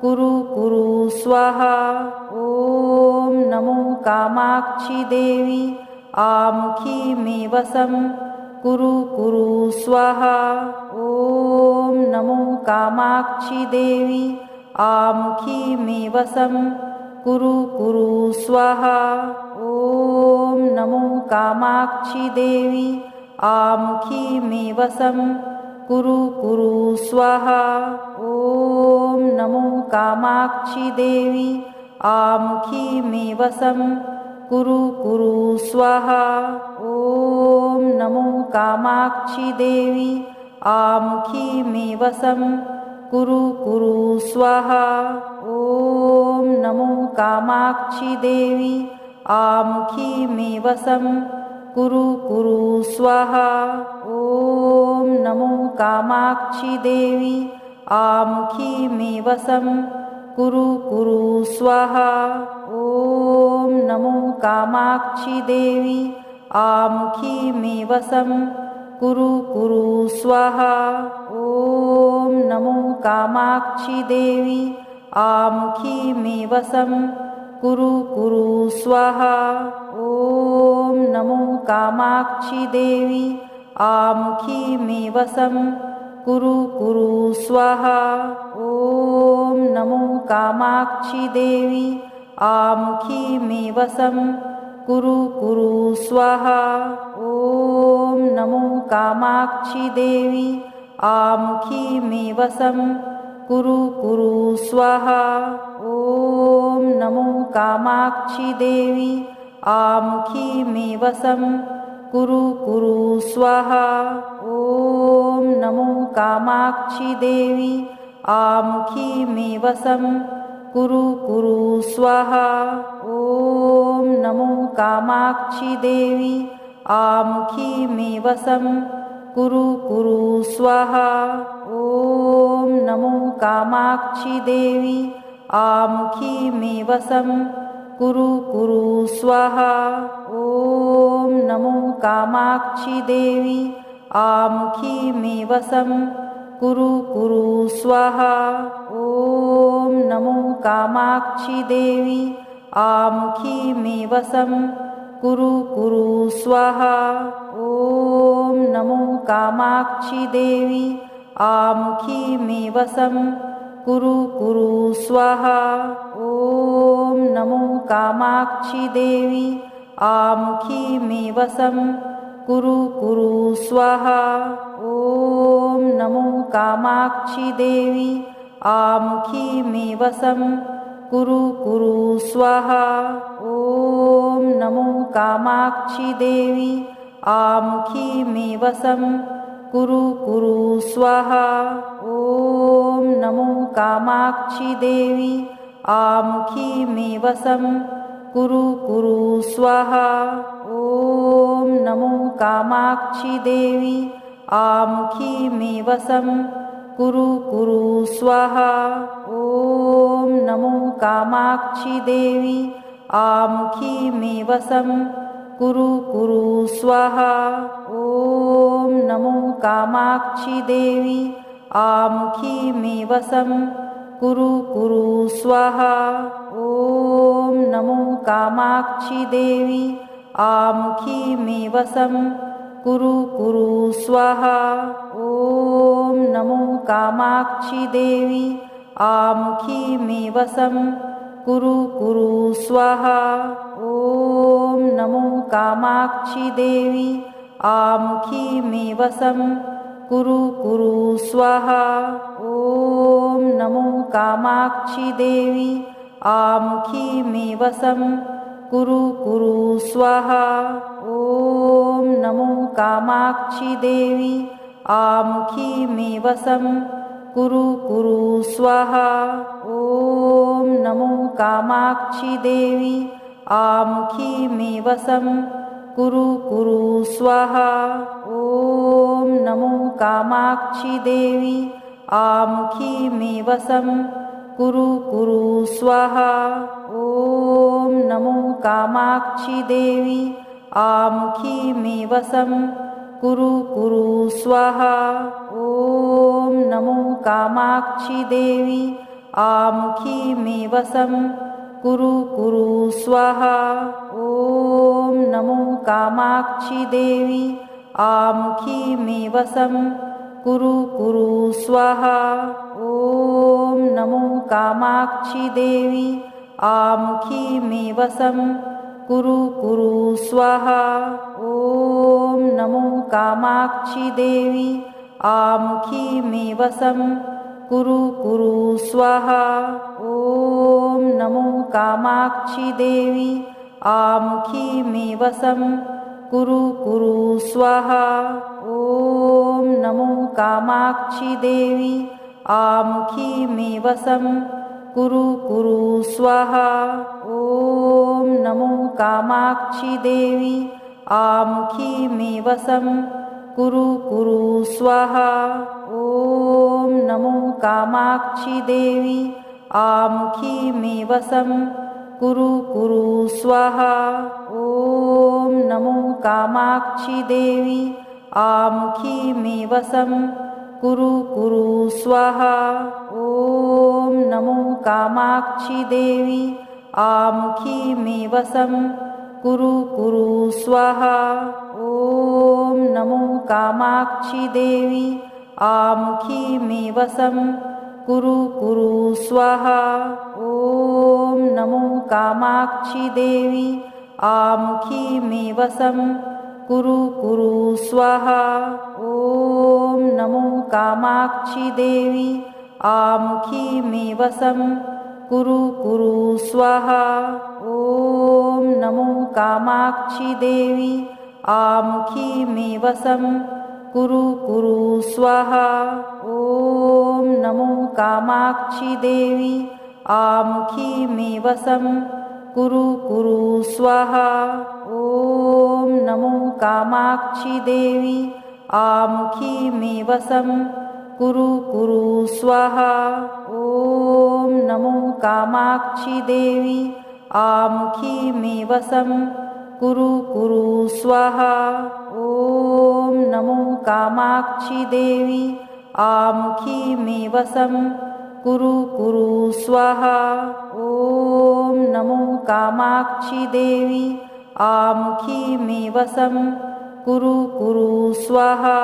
कुरु कुरु स्वाहा। ॐ नमो कामाक्षि देवी आमुखी मे वसं कुरु कुरु स्वाहा। ॐ नमो कामाक्षि देवी आमुखी मे वसं कुरु कुरु स्वाहा। ॐ नमो कामाक्षि देवी आमुखी मे वसं कुरु कुरु स्वाहा। ॐ नमो कामाक्षि देवी आमुखी मे वसं कुरु कुरु स्वाहा। ॐ नमो कामाक्षि देवी आमुखी मे वसं कुरु कुरु स्वाहा। ॐ नमो कामाक्षि देवी आमुखी मे वसं कुरु कुरु स्वाहा। ॐ नमो कामाक्षि देवी आमुखी मे वसं कुरु कुरु स्वाहा। ॐ नमो कामाक्षि देवी आमुखी मे वसं कुरु कुरु स्वाहा। ॐ नमो कामाक्षि देवी आमुखी मे वसं कुरु कुरु स्वाहा। ॐ नमो कामाक्षि देवी आमुखी मे वसं कुरु कुरु स्वाहा। ॐ नमो कामाक्षि देवी आमुखी मे वसं कुरु कुरु स्वाहा। ॐ नमो कामाक्षि देवी आमुखी मे वसं कुरु कुरु स्वाहा। ॐ नमो कामाक्षि देवी आमुखी मे वसं कुरु कुरु स्वाहा। ॐ नमो कामाक्षि देवी आमुखी मे वसं कुरु कुरु स्वाहा। ॐ नमो कामाक्षि देवी आमुखी मे वसं कुरु कुरु स्वाहा। ॐ नमो कामाक्षि देवी आमुखी मे वसं कुरु कुरु स्वाहा। ॐ नमो कामाक्षि देवी आमुखी मे वसं कुरु कुरु स्वाहा। ॐ नमो कामाक्षि देवी आमुखी मे वसं कुरु कुरु स्वाहा। ॐ नमो कामाक्षि देवी आमुखी मे वसं कुरु कुरु स्वाहा। ॐ नमो कामाक्षि देवी आमुखी मे वसं कुरु कुरु स्वाहा। ॐ नमो कामाक्षि देवी आमुखी मे वसं कुरु कुरु स्वाहा। ॐ नमो कामाक्षि देवी आमुखी मे वसं कुरु कुरु स्वाहा। ॐ नमो कामाक्षि देवी आमुखी मे वसं कुरु कुरु स्वाहा। ॐ नमो कामाक्षि देवी आमुखी मे वसं कुरु कुरु स्वाहा। ॐ नमो कामाक्षि देवी आमुखी मे वसं कुरु कुरु स्वाहा। ॐ ॐ नमो कामाक्षी देवी आमुखी मे वसं कुरु कुरु स्वाहा। ॐ नमो कामाक्षी देवी आमुखी मे वसं कुरु कुरु स्वाहा। ॐ नमो कामाक्षी देवी आमुखी मे वसं कुरु कुरु स्वाहा। ॐ नमो कामाक्षी देवी आमुखी मे वसं कुरु कुरु स्वाहा। ॐ नमो कामाक्षी देवी आमुखी मे वसं कुरु कुरु स्वाहा। ॐ नमो कामाक्षी देवी आमुखी मे वसं कुरु कुरु स्वाहा। ॐ नमो कामाक्षी देवी आमुखी मे वसं कुरु कुरु स्वाहा। ॐ नमो कामाक्षी देवी आमुखी मे वसं कुरु कुरु स्वाहा। ॐ नमो कामाक्षी देवी आमुखी मे वसं कुरु कुरु स्वाहा। ॐ नमो कामाक्षी देवी आमुखी मे वसं कुरु कुरु स्वाहा। ॐ नमो कामाक्षी देवी आमुखी मे वसं कुरु कुरु स्वाहा। ॐ नमो कामाक्षी देवी आमुखी मे वसं कुरु कुरु स्वाहा। ॐ नमो कामाक्षी देवी आमुखी मे वसं कुरु कुरु स्वाहा। ॐ नमो कामाक्षी देवी आमुखी मे वसं कुरु कुरु स्वाहा। ॐ नमो कामाक्षी देवी आमुखी मे वसं कुरु कुरु स्वाहा। ॐ नमो कामाक्षी देवी आमुखी मे वसं कुरु कुरु स्वाहा। ॐ नमो कामाक्षी देवी आमुखी मे वसं कुरु कुरु स्वाहा। ॐ नमो कामाक्षी देवी आमुखी मे वसं कुरु कुरु स्वाहा। ॐ नमो कामाक्षी देवी आमुखी मे वसं कुरु कुरु स्वाहा। ॐ नमो कामाक्षी देवी आमुखी मे वसं कुरु कुरु स्वाहा। ॐ नमो कामाक्षी देवी आमुखी मे वसं कुरु कुरु स्वाहा। ॐ नमो कामाक्षी देवी आमुखी मे वसं कुरु कुरु स्वाहा। ॐ नमो कामाक्षी देवी आमुखी मे वसं कुरु कुरु स्वाहा। ॐ नमो कामाक्षी देवी आमुखी मे वसं कुरु कुरु स्वाहा। ॐ नमो कामाक्षी देवी आमुखी मे वसं कुरु कुरु स्वाहा। ॐ नमो कामाक्षी देवी आमुखी मे वसं कुरु कुरु स्वाहा। ॐ नमो कामाक्षी देवी आमुखी मे वसं कुरु कुरु स्वाहा। ॐ नमो कामाक्षी देवी आमुखी मे वसं कुरु कुरु स्वाहा।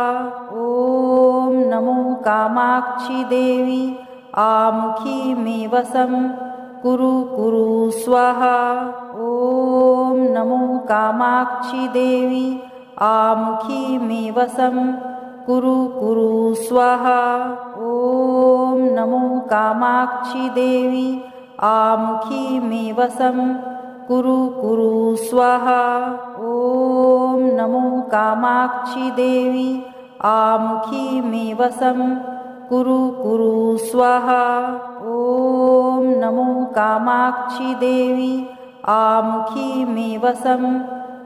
ॐ नमो कामाक्षी देवी आमुखी मे वसं कुरु कुरु स्वाहा। ॐ नमो कामाक्षी देवी आमुखी मे वसं कुरु कुरु स्वाहा। ॐ नमो कामाक्षी देवी आमुखी मे वसं कुरु कुरु स्वाहा। ॐ नमो कामाक्षी देवी आमुखी मे वसं कुरु कुरु स्वाहा। ॐ नमो कामाक्षी देवी आमुखी मे वसं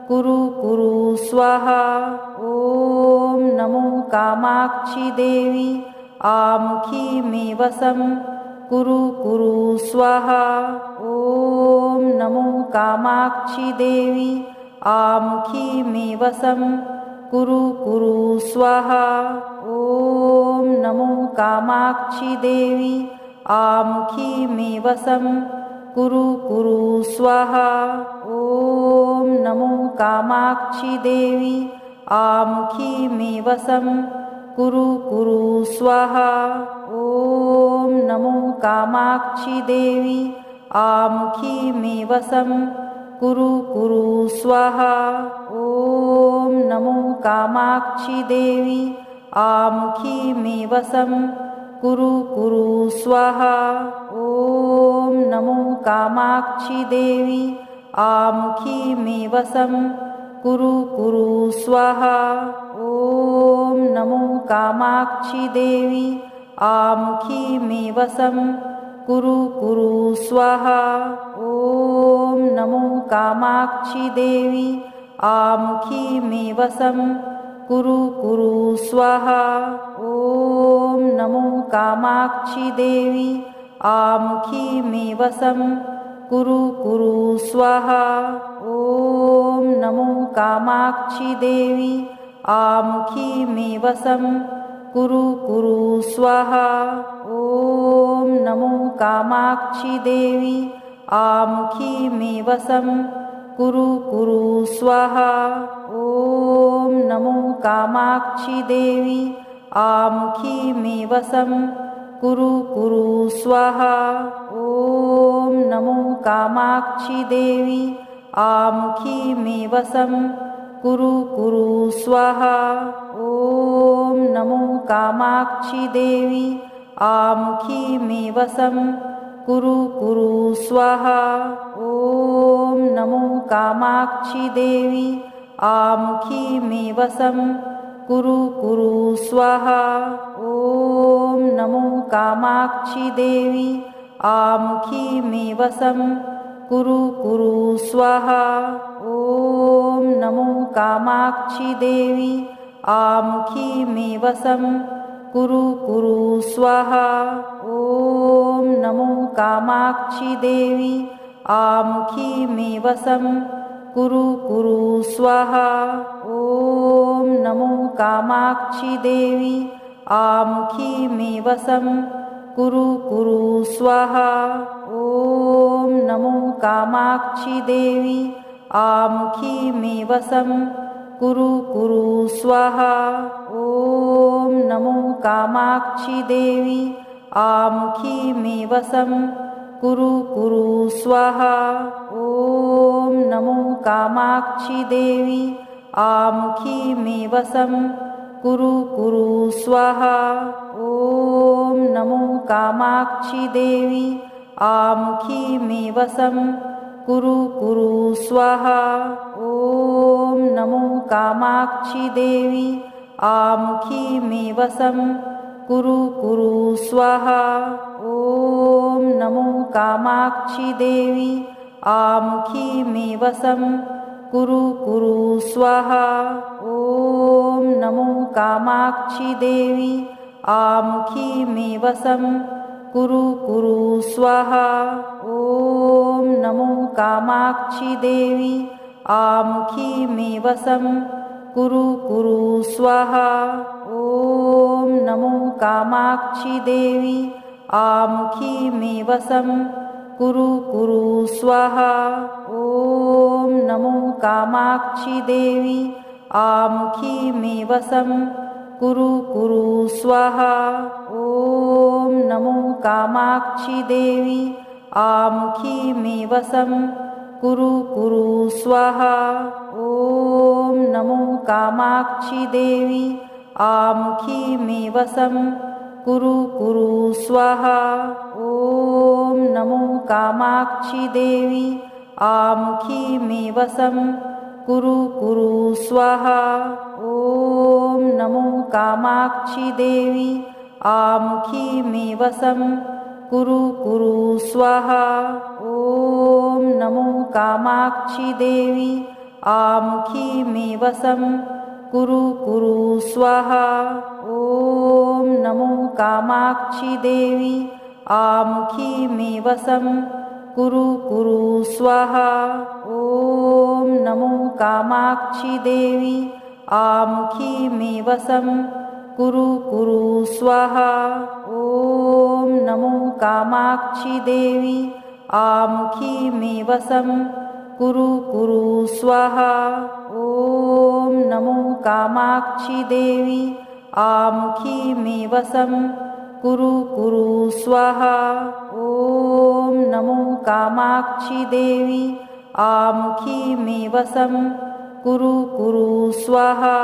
कुरु कुरु स्वाहा। ॐ नमो कामाक्षी देवी आमुखी मे वसं कुरु कुरु स्वाहा। ॐ नमो कामाक्षी देवी आमुखी मे वसं कुरु कुरु स्वाहा। ॐ नमो कामाक्षी देवी आमुखी मे वसं कुरु कुरु स्वाहा। ॐ नमो कामाक्षी देवी आमुखी मे वसं कुरु कुरु स्वाहा। ॐ नमो कामाक्षी देवी आमुखी मे वसं कुरु कुरु स्वाहा। ॐ नमो कामाक्षी देवी आमुखी मे वसं कुरु कुरु स्वाहा। ॐ नमो कामाक्षी देवी आमुखी मे वसं कुरु कुरु स्वाहा। ॐ नमो कामाक्षी देवी आमुखी मे वसं कुरु कुरु स्वाहा। ॐ नमो कामाक्षी देवी आमुखी मे वसं कुरु कुरु स्वाहा। ॐ नमो कामाक्षी देवी आमुखी मे वसं कुरु कुरु स्वाहा। ॐ नमो कामाक्षी देवी आमुखी मे वसं कुरु कुरु स्वाहा। ॐ नमो कामाक्षी देवी आमुखी मे वसं कुरु कुरु स्वाहा। ॐ नमो कामाक्षी देवी आमुखी मे वसं कुरु कुरु स्वाहा। ॐ नमो कामाक्षी देवी आमुखी मे वसं कुरु कुरु स्वाहा। ॐ नमो कामाक्षी देवी आमुखी मे वसं कुरु कुरु स्वाहा। ॐ नमो कामाक्षी देवी आमुखी मे वसं कुरु कुरु स्वाहा। ॐ नमो कामाक्षी देवी आमुखी मे वसं कुरु कुरु स्वाहा। ॐ नमो कामाक्षी देवी आमुखी मे वसं कुरु कुरु स्वाहा। ॐ नमो कामाक्षी देवी आमुखी मे वसं कुरु कुरु स्वाहा। ॐ नमो कामाक्षी देवी आमुखी मे वसं कुरु कुरु स्वाहा। ॐ नमो कामाक्षी देवी आमुखी मे वसं कुरु कुरु स्वाहा। ॐ नमो कामाक्षी देवी आमुखी मे वसं कुरु कुरु स्वाहा। ॐ नमो कामाक्षी देवी आमुखी मे वसं कुरु कुरु स्वाहा। ॐ नमो कामाक्षी देवी आमुखी मे वसं कुरु कुरु स्वाहा। ॐ नमो कामाक्षी देवी आमुखी मे वसं कुरु कुरु स्वाहा। ॐ नमो कामाक्षी देवी आमुखी मे वसं कुरु कुरु स्वाहा। ॐ नमो कामाक्षी देवी आमुखी मे वसं कुरु कुरु स्वाहा। ॐ नमो कामाक्षी देवी आमुखी मे वसं कुरु कुरु स्वाहा। ॐ नमो कामाक्षी देवी आमुखी मे वसं कुरु कुरु स्वाहा। ॐ नमो कामाक्षी देवी आमुखी मे वसं कुरु कुरु स्वाहा। ॐ नमो कामाक्षी देवी आमुखी मे वसं कुरु कुरु स्वाहा। ॐ नमो कामाक्षी देवी आमुखी मे वसं कुरु कुरु स्वाहा। ॐ नमो कामाक्षी देवी आमुखी मे वसं कुरु कुरु स्वाहा। ॐ नमो कामाक्षी देवी आमुखी मे वसं कुरु कुरु स्वाहा। ॐ नमो कामाक्षी देवी आमुखी मे वसं कुरु कुरु स्वाहा। ॐ नमो कामाक्षी देवी आमुखी मे वसं कुरु कुरु स्वाहा। ॐ नमो कामाक्षी देवी आमुखी मे वसं कुरु कुरु स्वाहा। ॐ नमो कामाक्षि देवी आमुखी मे वसं कुरु कुरु स्वाहा। ॐ नमो कामाक्षि देवी आमुखी मे वसं कुरु कुरु स्वाहा। ॐ नमो कामाक्षि देवी आमुखी मे वसं कुरु कुरु स्वाहा।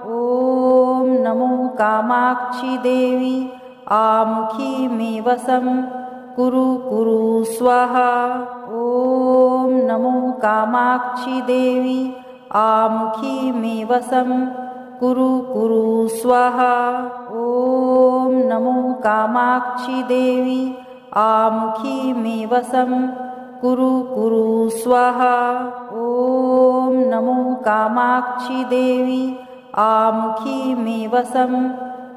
ॐ नमो कामाक्षि देवी आमुखी मे वसं कुरु कुरु स्वाहा। ॐ नमो कामाक्षि देवी आमुखी मे वसं कुरु कुरु स्वाहा। ॐ नमो कामाक्षि देवी आमुखी मे वसं कुरु कुरु स्वाहा। ॐ नमो कामाक्षि देवी आमुखी मे वसं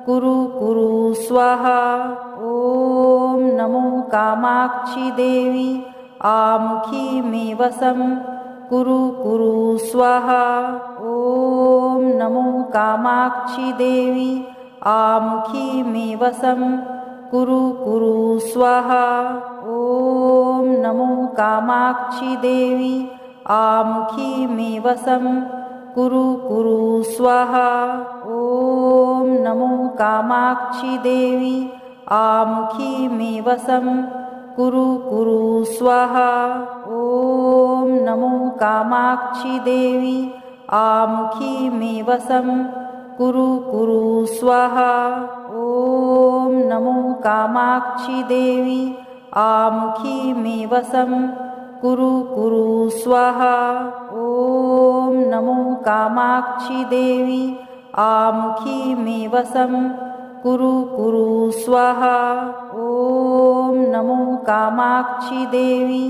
कुरु कुरु स्वाहा। ॐ नमो कामाक्षि देवी आमुखी मे वसं कुरु कुरु स्वाहा। ॐ नमो कामाक्षि देवी आमुखी मे वसं कुरु कुरु स्वाहा। ॐ नमो कामाक्षि देवी आमुखी मे वसं कुरु कुरु स्वाहा। ॐ नमो कामाक्षि देवी आमुखी मे वसं कुरु कुरु स्वाहा। ॐ नमो कामाक्षि देवी आमुखी मे वसं कुरु कुरु स्वाहा। ॐ नमो कामाक्षि देवी आमुखी मे वसं कुरु कुरु स्वाहा। ॐ नमो कामाक्षि देवी आमुखी मे वसं कुरु कुरु स्वाहा। ॐ नमो कामाक्षि देवी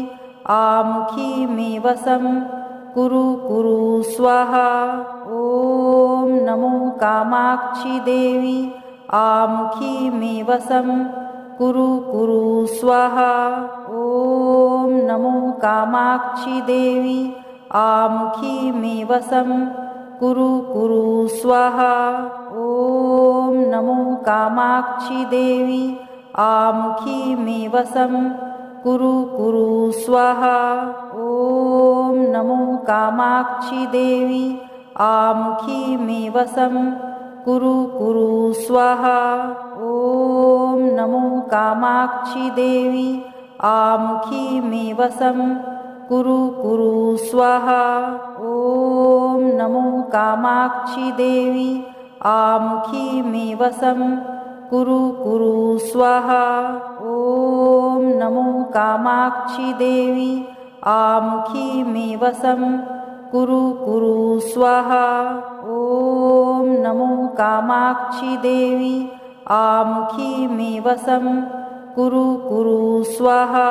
आमुखी मे वसं कुरु कुरु स्वाहा। ॐ नमो कामाक्षि देवी आमुखी मे वसं कुरु कुरु स्वाहा। ॐ नमो कामाक्षि देवी आमुखी मे वसं कुरु कुरु स्वाहा। ॐ नमो कामाक्षि देवी आमुखी मे वसं कुरु कुरु स्वाहा। ॐ नमो कामाक्षि देवी आमुखी मे वसं कुरु कुरु स्वाहा। ॐ नमो कामाक्षि देवी आमुखी मे वसं कुरु कुरु स्वाहा। ॐ नमो कामाक्षि देवी आमुखी मे वसं कुरु कुरु स्वाहा। ॐ नमो कामाक्षि देवी आमुखी मे वसं कुरु कुरु स्वाहा। ॐ नमो कामाक्षि देवी आमुखी मे वसं कुरु कुरु स्वाहा।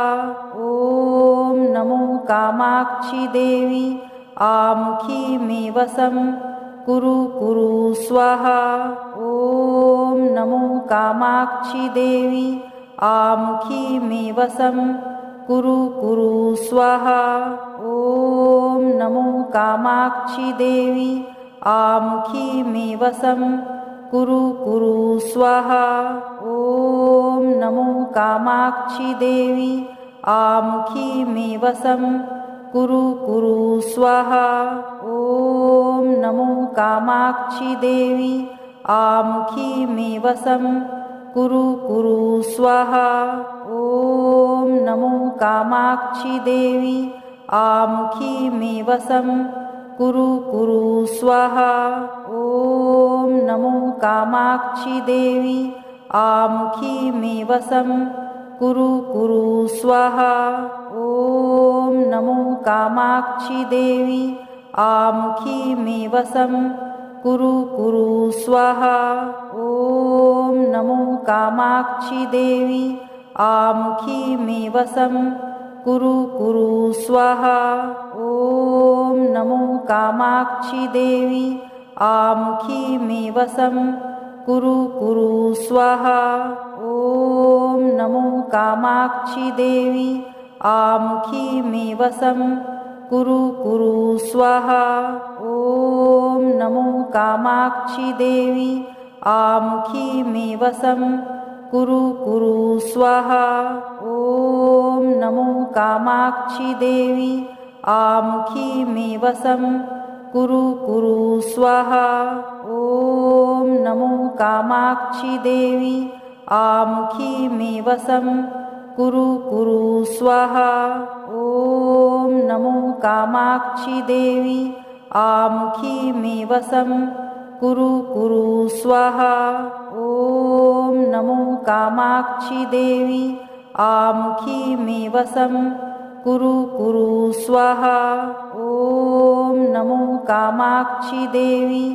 ॐ नमो कामाक्षि देवी आमुखी मे वसं कुरु कुरु स्वाहा। ॐ नमो कामाक्षि देवी आमुखी मे वसं कुरु कुरु स्वाहा। ॐ नमो कामाक्षि देवी आमुखी मे वसं कुरु कुरु स्वाहा। ॐ नमो कामाक्षि देवी आमुखी मे वसं कुरु कुरु स्वाहा। ॐ नमो कामाक्षि देवी आमुखी मे वसं कुरु कुरु स्वाहा। ॐ नमो कामाक्षि देवी आमुखी मे वसं कुरु कुरु स्वाहा। ॐ नमो कामाक्षि देवी आमुखी मे वसं कुरु कुरु स्वाहा। ॐ नमो कामाक्षि देवी आमुखी मे वसं कुरु कुरु स्वाहा। ॐ नमो कामाक्षि देवी आमुखी मे वसं कुरु कुरु स्वाहा। ॐ नमो कामाक्षि देवी आमुखी मे वसं कुरु कुरु स्वाहा। ॐ नमो कामाक्षि देवी आमुखी मे वसं कुरु कुरु स्वाहा। ॐ नमो कामाक्षी देवी आमुखी मे वसं कुरु कुरु स्वाहा। ॐ नमो कामाक्षी देवी आमुखी मे वसं कुरु कुरु स्वाहा। ॐ नमो कामाक्षी देवी आमुखी मे वसं कुरु कुरु स्वाहा। ॐ नमो कामाक्षी देवी आमुखी मे वसं कुरु कुरु स्वाहा। ॐ नमो कामाक्षी देवी आमुखी मे वसं कुरु कुरु स्वाहा। ॐ नमो कामाक्षी देवी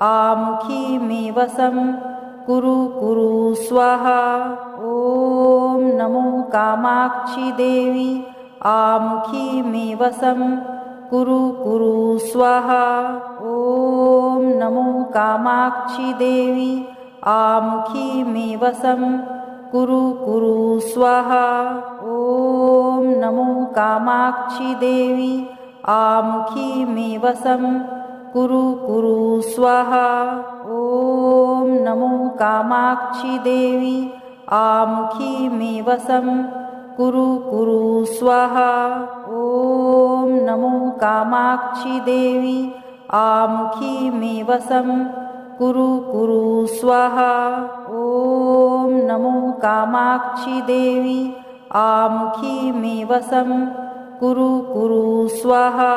आमुखी मे वसं कुरु कुरु स्वाहा। ॐ नमो कामाक्षी देवी आमुखी मे वसं कुरु कुरु स्वाहा। ॐ नमो कामाक्षी देवी आमुखी मे वसं कुरु कुरु स्वाहा। ॐ नमो कामाक्षी देवी आमुखी मे वसं कुरु कुरु स्वाहा। ॐ नमो कामाक्षी देवी आमुखी मे वसं कुरु कुरु स्वाहा। ॐ नमो कामाक्षी देवी आमुखी मे वसं कुरु कुरु स्वाहा। ॐ नमो कामाक्षी देवी आमुखी मे वसं कुरु कुरु स्वाहा।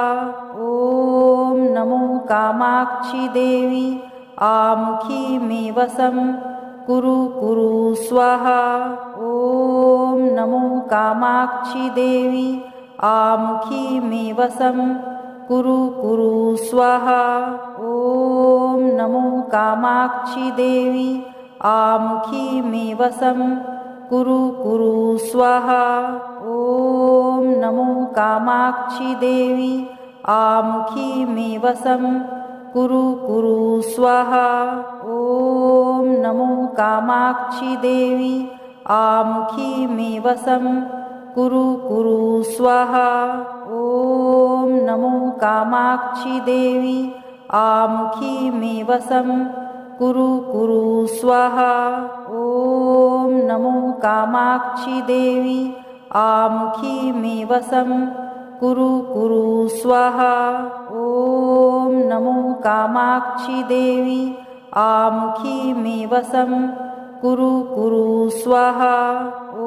ॐ नमो कामाक्षी देवी आमुखी मे वसं कुरु कुरु स्वाहा। ॐ नमो कामाक्षी देवी आमुखी मे वसं कुरु कुरु स्वाहा। ॐ नमो कामाक्षी देवी आमुखी मे वसं कुरु कुरु स्वाहा। ॐ नमो कामाक्षी देवी आमुखी मे वसं कुरु कुरु स्वाहा। ॐ नमो कामाक्षी देवी आमुखी मे वसं कुरु कुरु स्वाहा। ॐ नमो कामाक्षी देवी आमुखी मे वसं कुरु कुरु स्वाहा। ॐ नमो कामाक्षी देवी आमुखी मे वसं कुरु कुरु स्वाहा। ॐ नमो कामाक्षी देवी आमुखी मे वसं कुरु कुरु स्वाहा।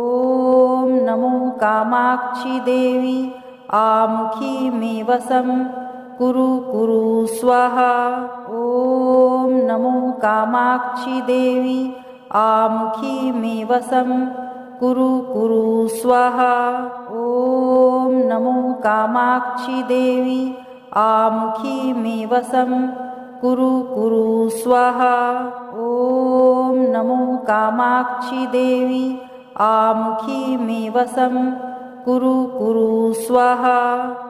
ॐ नमो कामाक्षी देवी आमुखी मे वसं कुरु कुरु स्वाहा। ॐ नमो कामाक्षी देवी आमुखी मे वसं कुरु कुरु स्वाहा। ॐ नमो कामाक्षी देवी आमुखी मे वसं कुरु कुरु स्वाहा। ॐ नमो कामाक्षी देवी आमुखी मे वसं कुरु कुरु स्वाहा।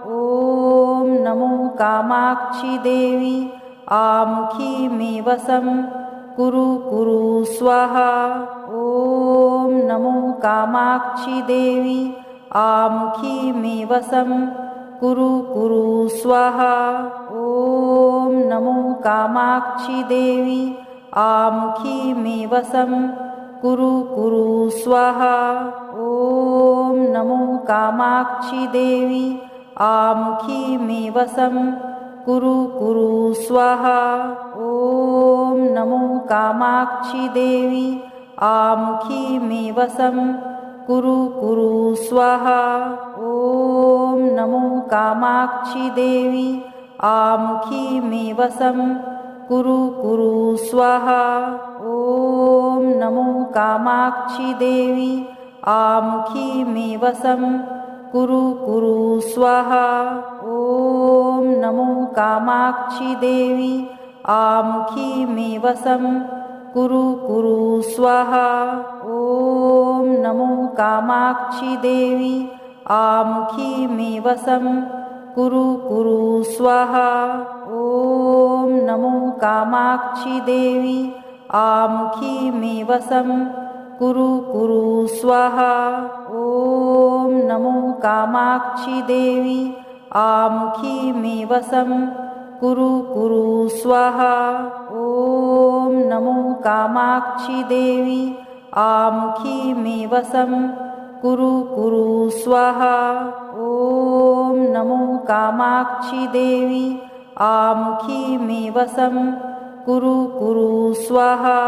ॐ नमो कामाक्षी देवी आमुखी मे वसं कुरु कुरु स्वाहा। ॐ नमो कामाक्षी देवी आमुखी मे वसं कुरु कुरु स्वाहा। ॐ नमो कामाक्षी देवी आमुखी मे वसं कुरु कुरु स्वाहा। ॐ नमो कामाक्षी देवी आमुखी मे वसं कुरु कुरु स्वाहा। ॐ नमो कामाक्षी देवी आमुखी मे वसं कुरु कुरु स्वाहा। ॐ नमो कामाक्षी देवी आमुखी मे वसं कुरु कुरु स्वाहा। ॐ नमो कामाक्षी देवी आमुखी मे वसं कुरु कुरु स्वाहा। ॐ नमो कामाक्षी देवी आमुखी मे वसं कुरु कुरु स्वाहा। ॐ नमो कामाक्षी देवी आमुखी मे वसं कुरु कुरु स्वाहा। ॐ नमो कामाक्षी देवी आमुखी मे वसं कुरु कुरु स्वाहा। ॐ नमो कामाक्षी देवी आमुखी मे वसं कुरु कुरु स्वाहा। ॐ नमो कामाक्षी देवी आमुखी मे वसं कुरु कुरु स्वाहा। ॐ नमो कामाक्षी देवी आमुखी मे वसं कुरु कुरु स्वाहा।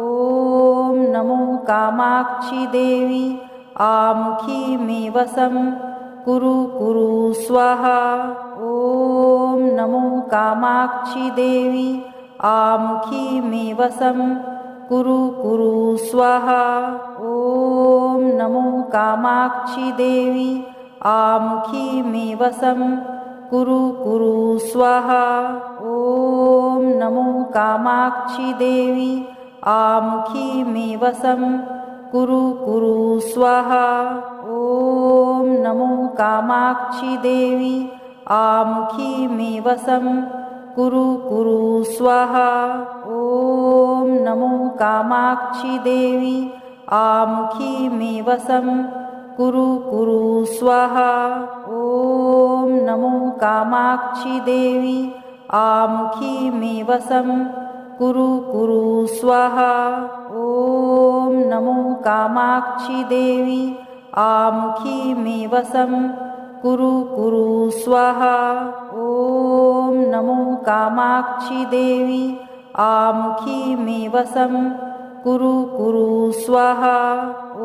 ॐ नमो कामाक्षी देवी आमुखी मे वसं कुरु कुरु स्वाहा। ॐ नमो कामाक्षी देवी आमुखी मे वसं कुरु कुरु स्वाहा। ॐ नमो कामाक्षी देवी आमुखी मे वसं कुरु कुरु स्वाहा। ॐ नमो कामाक्षी देवी आमुखी मे वसं कुरु कुरु स्वाहा। ॐ नमो कामाक्षी देवी आमुखी मे वसं कुरु कुरु स्वाहा। ॐ नमो कामाक्षी देवी आमुखी मे वसं कुरु कुरु स्वाहा। ॐ नमो कामाक्षी देवी आमुखी मे वसं कुरु कुरु स्वाहा। ॐ नमो कामाक्षी देवी आमुखी मे वसं कुरु कुरु स्वाहा। ॐ नमो कामाक्षी देवी आमुखी मे वसं कुरु कुरु स्वाहा।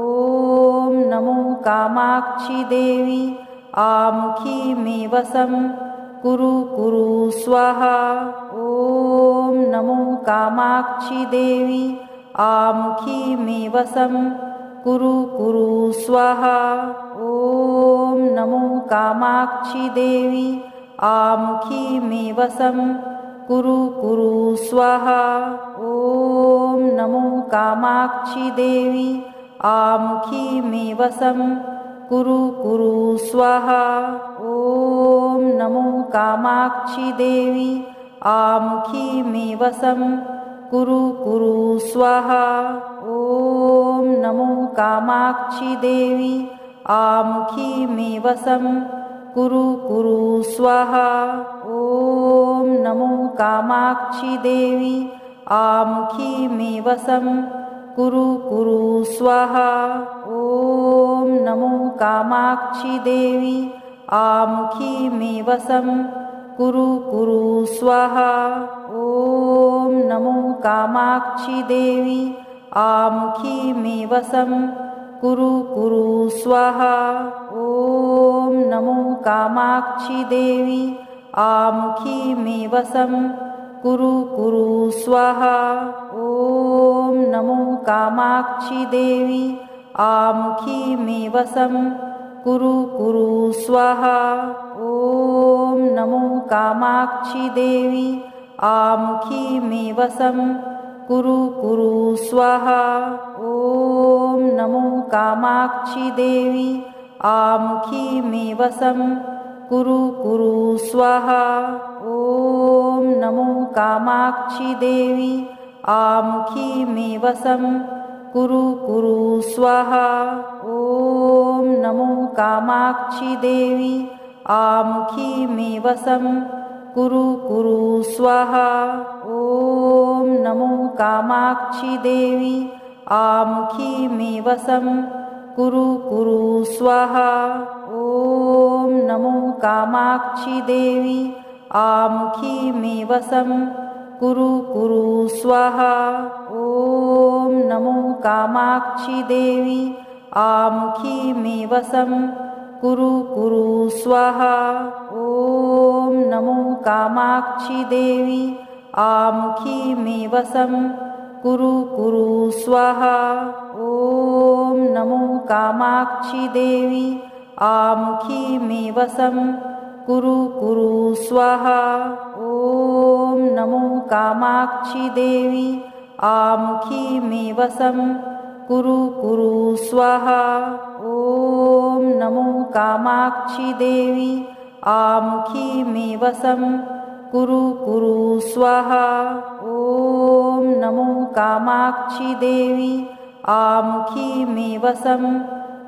ॐ नमो कामाक्षी देवी आमुखी मे वसं कुरु कुरु स्वाहा। ॐ नमो कामाक्षी देवी आमुखी मे वसं कुरु कुरु स्वाहा। ॐ नमो कामाक्षी देवी आमुखी मे वसं कुरु कुरु स्वाहा। ॐ नमो कामाक्षी देवी आमुखी मे वसं कुरु कुरु स्वाहा। ॐ नमो कामाक्षी देवी आमुखी मे वसं कुरु कुरु स्वाहा। ॐ नमो कामाक्षी देवी आमुखी मे वसं कुरु कुरु स्वाहा। ॐ नमो कामाक्षी देवी आमुखी मे वसं कुरु कुरु स्वाहा। ॐ नमो कामाक्षी देवी आमुखी मे वसं कुरु कुरु स्वाहा। ॐ नमो कामाक्षी देवी आमुखी मे वसं कुरु कुरु स्वाहा। ॐ नमो कामाक्षी देवी आमुखी मे वसं कुरु कुरु स्वाहा। ॐ नमो कामाक्षी देवी आमुखी मे वसं कुरु कुरु स्वाहा। ॐ नमो कामाक्षी देवी आमुखी मे वसं कुरु कुरु स्वाहा। ॐ नमो कामाक्षी देवी आमुखी मे वसं कुरु कुरु स्वाहा। ॐ नमो कामाक्षी देवी आमुखी मे वसं कुरु कुरु स्वाहा। ॐ नमो कामाक्षी देवी आमुखी मे वसं कुरु कुरु स्वाहा। ॐ नमो कामाक्षी देवी आमुखी मे वसं कुरु कुरु स्वाहा। ॐ नमो कामाक्षी देवी आमुखी मे वसं कुरु कुरु स्वाहा। ॐ नमो कामाक्षी देवी आमुखी मे वसं कुरु कुरु स्वाहा। ॐ नमो कामाक्षी देवी आमुखी मे वसं कुरु कुरु स्वाहा। ॐ नमो कामाक्षी देवी आमुखी मे वसं कुरु कुरु स्वाहा। ॐ नमो कामाक्षी देवी आमुखी मे वसं कुरु कुरु स्वाहा। ॐ नमो कामाक्षी देवी आमुखी मे वसं कुरु कुरु स्वाहा। ॐ नमो कामाक्षी देवी आमुखी मे वसं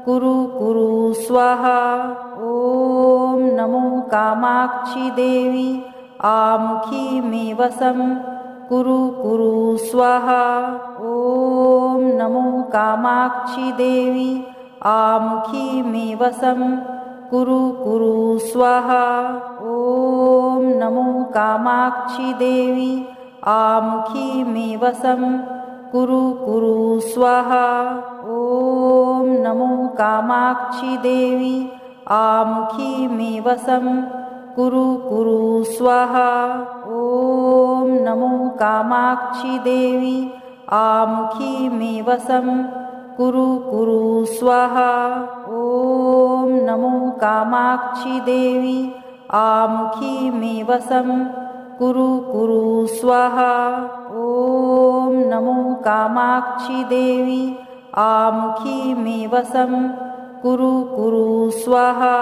कुरु कुरु स्वाहा। ॐ नमो कामाक्षी देवी आमुखी मे वसं कुरु कुरु स्वाहा। ॐ नमो कामाक्षि देवी आमुखी मे वसं कुरु कुरु स्वाहा। ॐ नमो कामाक्षि देवी आमुखी मे वसं कुरु कुरु स्वाहा। ॐ नमो कामाक्षि देवी आमुखी मे वसं कुरु कुरु स्वाहा। ॐ नमो कामाक्षि देवी आमुखी मे वसं कुरु कुरु स्वाहा। ॐ नमो कामाक्षि देवी आमुखी मे वसं कुरु कुरु स्वाहा। ॐ नमो कामाक्षि देवी आमुखी मे वसं कुरु कुरु स्वाहा।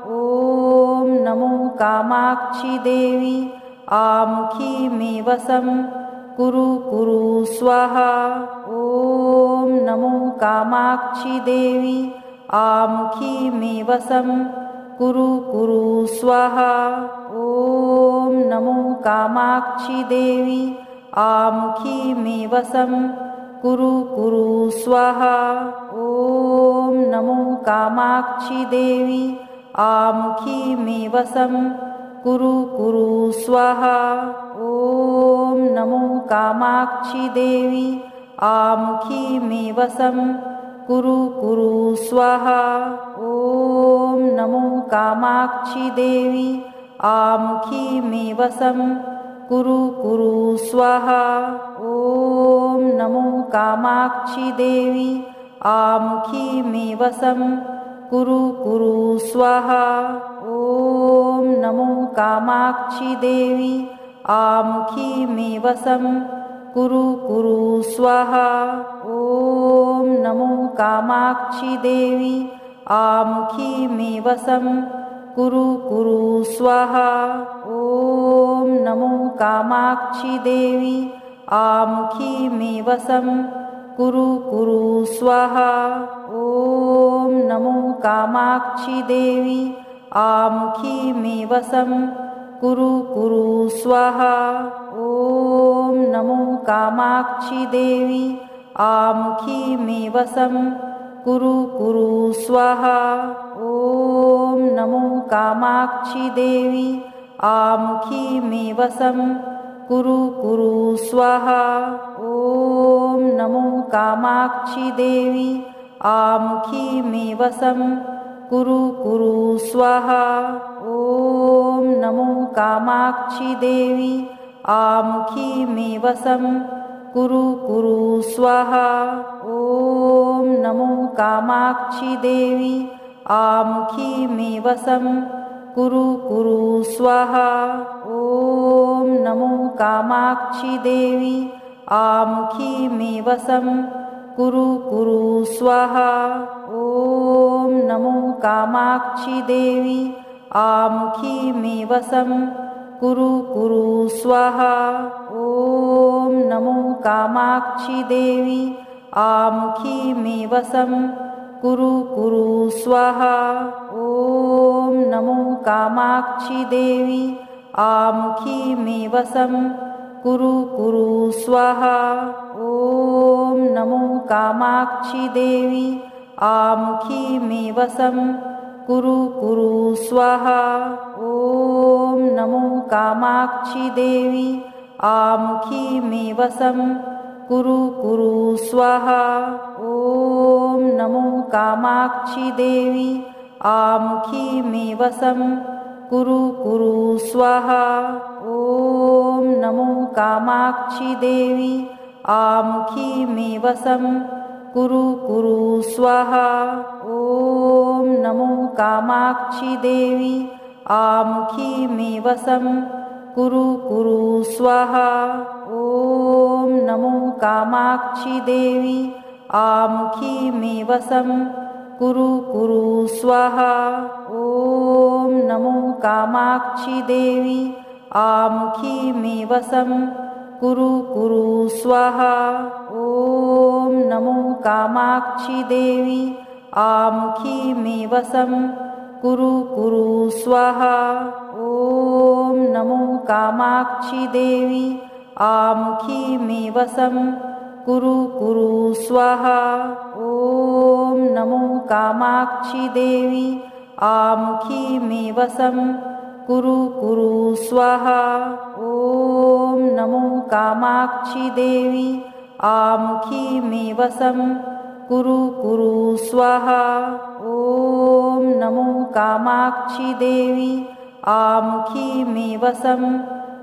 ॐ नमो कामाक्षि देवी आमुखी मे वसं कुरु कुरु स्वाहा। ॐ नमो कामाक्षि देवी आमुखी मे वसं कुरु कुरु स्वाहा। ॐ नमो कामाक्षि देवी आमुखी मे वसं कुरु कुरु स्वाहा। ॐ नमो कामाक्षि देवी आमुखी मे वसं कुरु कुरु स्वाहा। ॐ नमो कामाक्षि देवी आमुखी मे वसं कुरु कुरु स्वाहा। ॐ नमो कामाक्षि देवी आमुखी मे वसं कुरु कुरु स्वाहा। ॐ नमो कामाक्षि देवी आमुखी मे वसं कुरु कुरु स्वाहा। ॐ नमो कामाक्षि देवी आमुखी मे वसं कुरु कुरु स्वाहा। ॐ नमो कामाक्षि देवी आमुखी मे वसं कुरु कुरु स्वाहा। ॐ नमो कामाक्षि देवी आमुखी मे वसं कुरु कुरु स्वाहा। ॐ नमो कामाक्षि देवी आमुखी मे वसं कुरु कुरु स्वाहा। ॐ नमो कामाक्षि देवी आमुखी मे वसं कुरु कुरु स्वाहा। ॐ नमो कामाक्षि देवी आमुखी मे वसं कुरु कुरु स्वाहा। ॐ नमो कामाक्षि देवी आमुखी मे वसं कुरु कुरु स्वाहा। ॐ नमो कामाक्षि देवी आमुखी मे वसं कुरु कुरु स्वाहा। ॐ नमो कामाक्षि देवी आमुखी मे वसं कुरु कुरु स्वाहा। ॐ नमो कामाक्षि देवी आमुखी मे वसं कुरु कुरु स्वाहा। ॐ नमो कामाक्षि देवी आमुखी मे वसं कुरु कुरु स्वाहा। ॐ नमो कामाक्षि देवी आमुखी मे वसं कुरु कुरु स्वाहा। ॐ नमो कामाक्षि देवी आमुखी मे वसं कुरु कुरु स्वाहा। ॐ नमो कामाक्षि देवी आमुखी मे वसं कुरु कुरु स्वाहा। ॐ नमो कामाक्षि देवी आमुखी मे वसं कुरु कुरु स्वाहा। ॐ नमो कामाक्षि देवी आमुखी मे वसं कुरु कुरु स्वाहा। ॐ नमो कामाक्षि देवी आमुखी मे वसं कुरु कुरु स्वाहा। ॐ नमो कामाक्षि देवी आमुखी मे वसं कुरु कुरु स्वाहा। ॐ नमो कामाक्षि देवी आमुखी मे वसं कुरु कुरु स्वाहा। ॐ नमो कामाक्षि देवी आमुखी मे वसं कुरु कुरु स्वाहा। ॐ नमो कामाक्षि देवी आमुखी मे वसं कुरु कुरु स्वाहा। ॐ नमो कामाक्षी देवी आमुखी मे वसं कुरु कुरु स्वाहा। ॐ नमो कामाक्षी देवी आमुखी मे वसं कुरु कुरु स्वाहा। ॐ नमो कामाक्षी देवी आमुखी मे वसं कुरु कुरु स्वाहा। ॐ नमो कामाक्षी देवी आमुखी मे वसं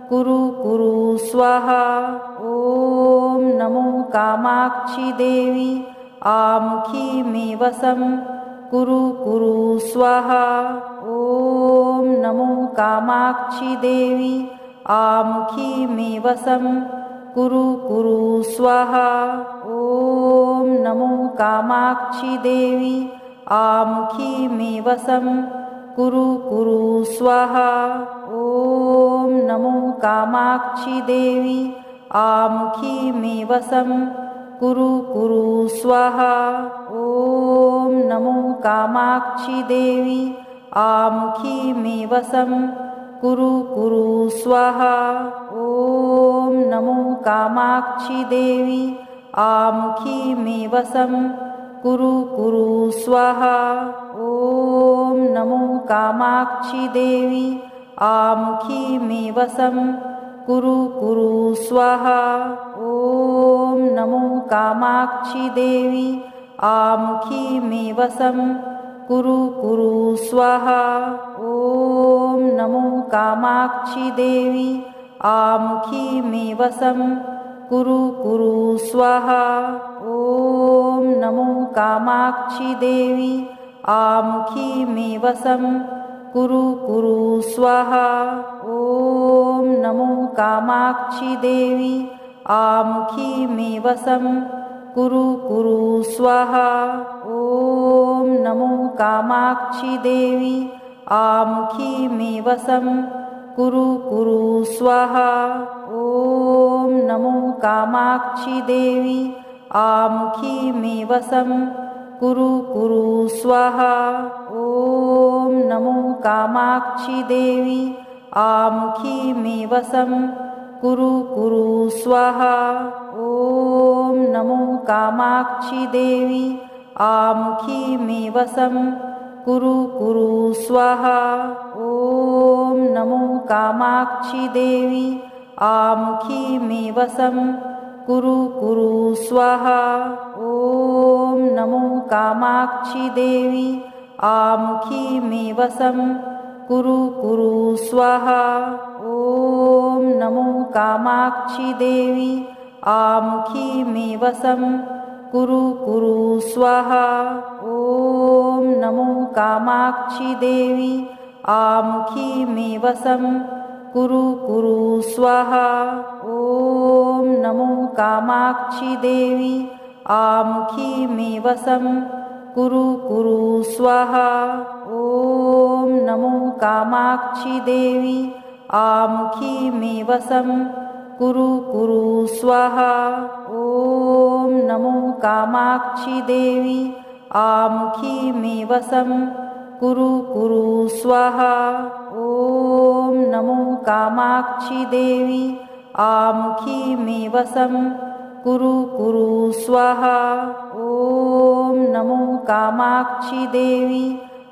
कुरु कुरु स्वाहा। ॐ नमो कामाक्षी देवी आमुखी मे वसं कुरु कुरु स्वाहा। ॐ नमो कामाक्षी देवी आमुखी मे वसं कुरु कुरु स्वाहा। ॐ नमो कामाक्षी देवी आमुखी मे वसं कुरु कुरु स्वाहा। ॐ नमो कामाक्षी देवी आमुखी मे वसं कुरु कुरु स्वाहा। ॐ नमो कामाक्षी देवी आमुखी मे वसं कुरु कुरु स्वाहा। ॐ नमो कामाक्षी देवी आमुखी मे वसं कुरु कुरु स्वाहा। ॐ नमो कामाक्षी देवी आमुखी मे वसं कुरु कुरु स्वाहा। ॐ नमो कामाक्षी देवी आमुखी मे वसं कुरु कुरु स्वाहा। ॐ नमो कामाक्षी देवी आमुखी मे वसं कुरु कुरु स्वाहा। ॐ नमो कामाक्षी देवी आमुखी मे वसं कुरु कुरु स्वाहा। ॐ नमो कामाक्षी देवी आमुखी मे वसं कुरु कुरु स्वाहा। ॐ नमो कामाक्षी देवी आमुखी मे वसं कुरु कुरु स्वाहा। ॐ नमो कामाक्षी देवी आमुखी मे वसं कुरु कुरु स्वाहा। ॐ नमो कामाक्षी देवी आमुखी मे वसं कुरु कुरु स्वाहा। ॐ नमो कामाक्षी देवी आमुखी मे वसं कुरु कुरु स्वाहा। ॐ नमो कामाक्षी देवी आमुखी मे वसं कुरु कुरु स्वाहा। ॐ नमो कामाक्षी देवी आमुखी मे वसं कुरु कुरु स्वाहा। ॐ नमो कामाक्षी देवी आमुखी मे वसं कुरु कुरु स्वाहा। ॐ नमो कामाक्षी देवी आमुखी मे वसं कुरु कुरु स्वाहा। ॐ नमो कामाक्षी देवी आमुखी मे वसं कुरु कुरु स्वाहा। ॐ नमो कामाक्षी देवी आमुखी मे वसं कुरु कुरु स्वाहा। ॐ नमो कामाक्षी देवी आमुखी मे वसं कुरु कुरु स्वाहा। ॐ नमो कामाक्षी देवी आमुखी मे वसं कुरु कुरु स्वाहा। ॐ नमो कामाक्षी देवी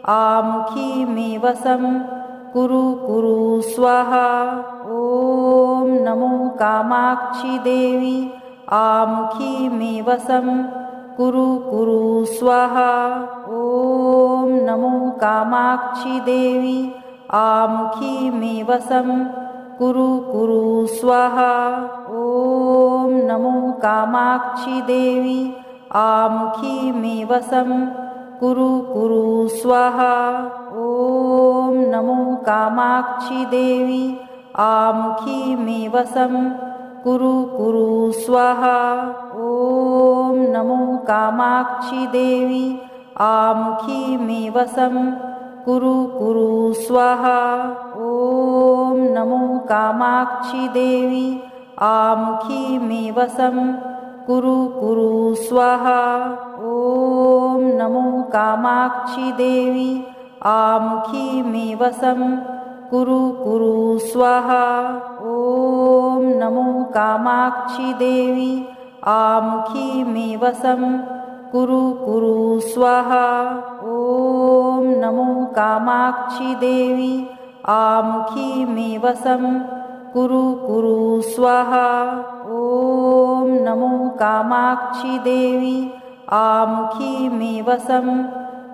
आमुखी मे वसं कुरु कुरु स्वाहा। ॐ नमो कामाक्षी देवी आमुखी मे वसं कुरु कुरु स्वाहा। ॐ नमो कामाक्षी देवी आमुखी मे वसं कुरु कुरु स्वाहा। ॐ नमो कामाक्षी देवी आमुखी मे वसं कुरु कुरु स्वाहा। ॐ नमो कामाक्षी देवी आमुखी मे वसं कुरु कुरु स्वाहा। ॐ नमो कामाक्षी देवी आमुखी मे वसं कुरु कुरु स्वाहा। ॐ नमो कामाक्षी देवी आमुखी मे वसं कुरु कुरु स्वाहा। ॐ नमो कामाक्षी देवी आमुखी मे वसं कुरु कुरु स्वाहा। ॐ नमो कामाक्षी देवी आमुखी मे वसं कुरु कुरु स्वाहा। ॐ नमो कामाक्षी देवी आमुखी मे वसं कुरु कुरु स्वाहा। ॐ नमो कामाक्षी देवी आमुखी मे वसं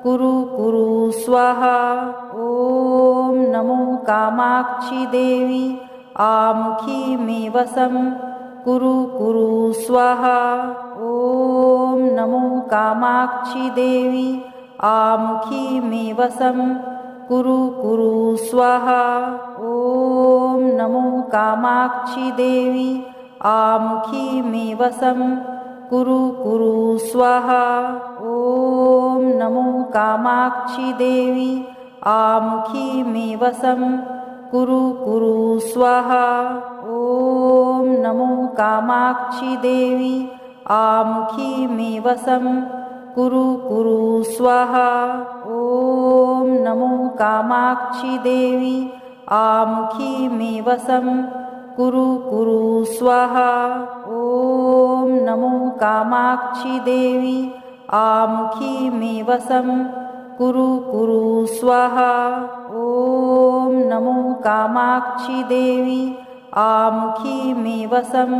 कुरु कुरु स्वाहा। ॐ नमो कामाक्षी देवी आमुखी मे वसं कुरु कुरु स्वाहा। ॐ नमो कामाक्षी देवी आमुखी मे वसं कुरु कुरु स्वाहा। ॐ नमो कामाक्षी देवी आमुखी मे वसं कुरु कुरु स्वाहा। ॐ नमो कामाक्षी देवी आमुखी मे वसं कुरु कुरु स्वाहा। ॐ नमो कामाक्षी देवी आमुखी मे वसं कुरु कुरु स्वाहा। ॐ नमो कामाक्षी देवी आमुखी मे वसं कुरु कुरु स्वाहा। ॐ नमो कामाक्षी देवी आमुखी मे वसं कुरु कुरु स्वाहा। ॐ नमो कामाक्षी देवी आमुखी मे वसं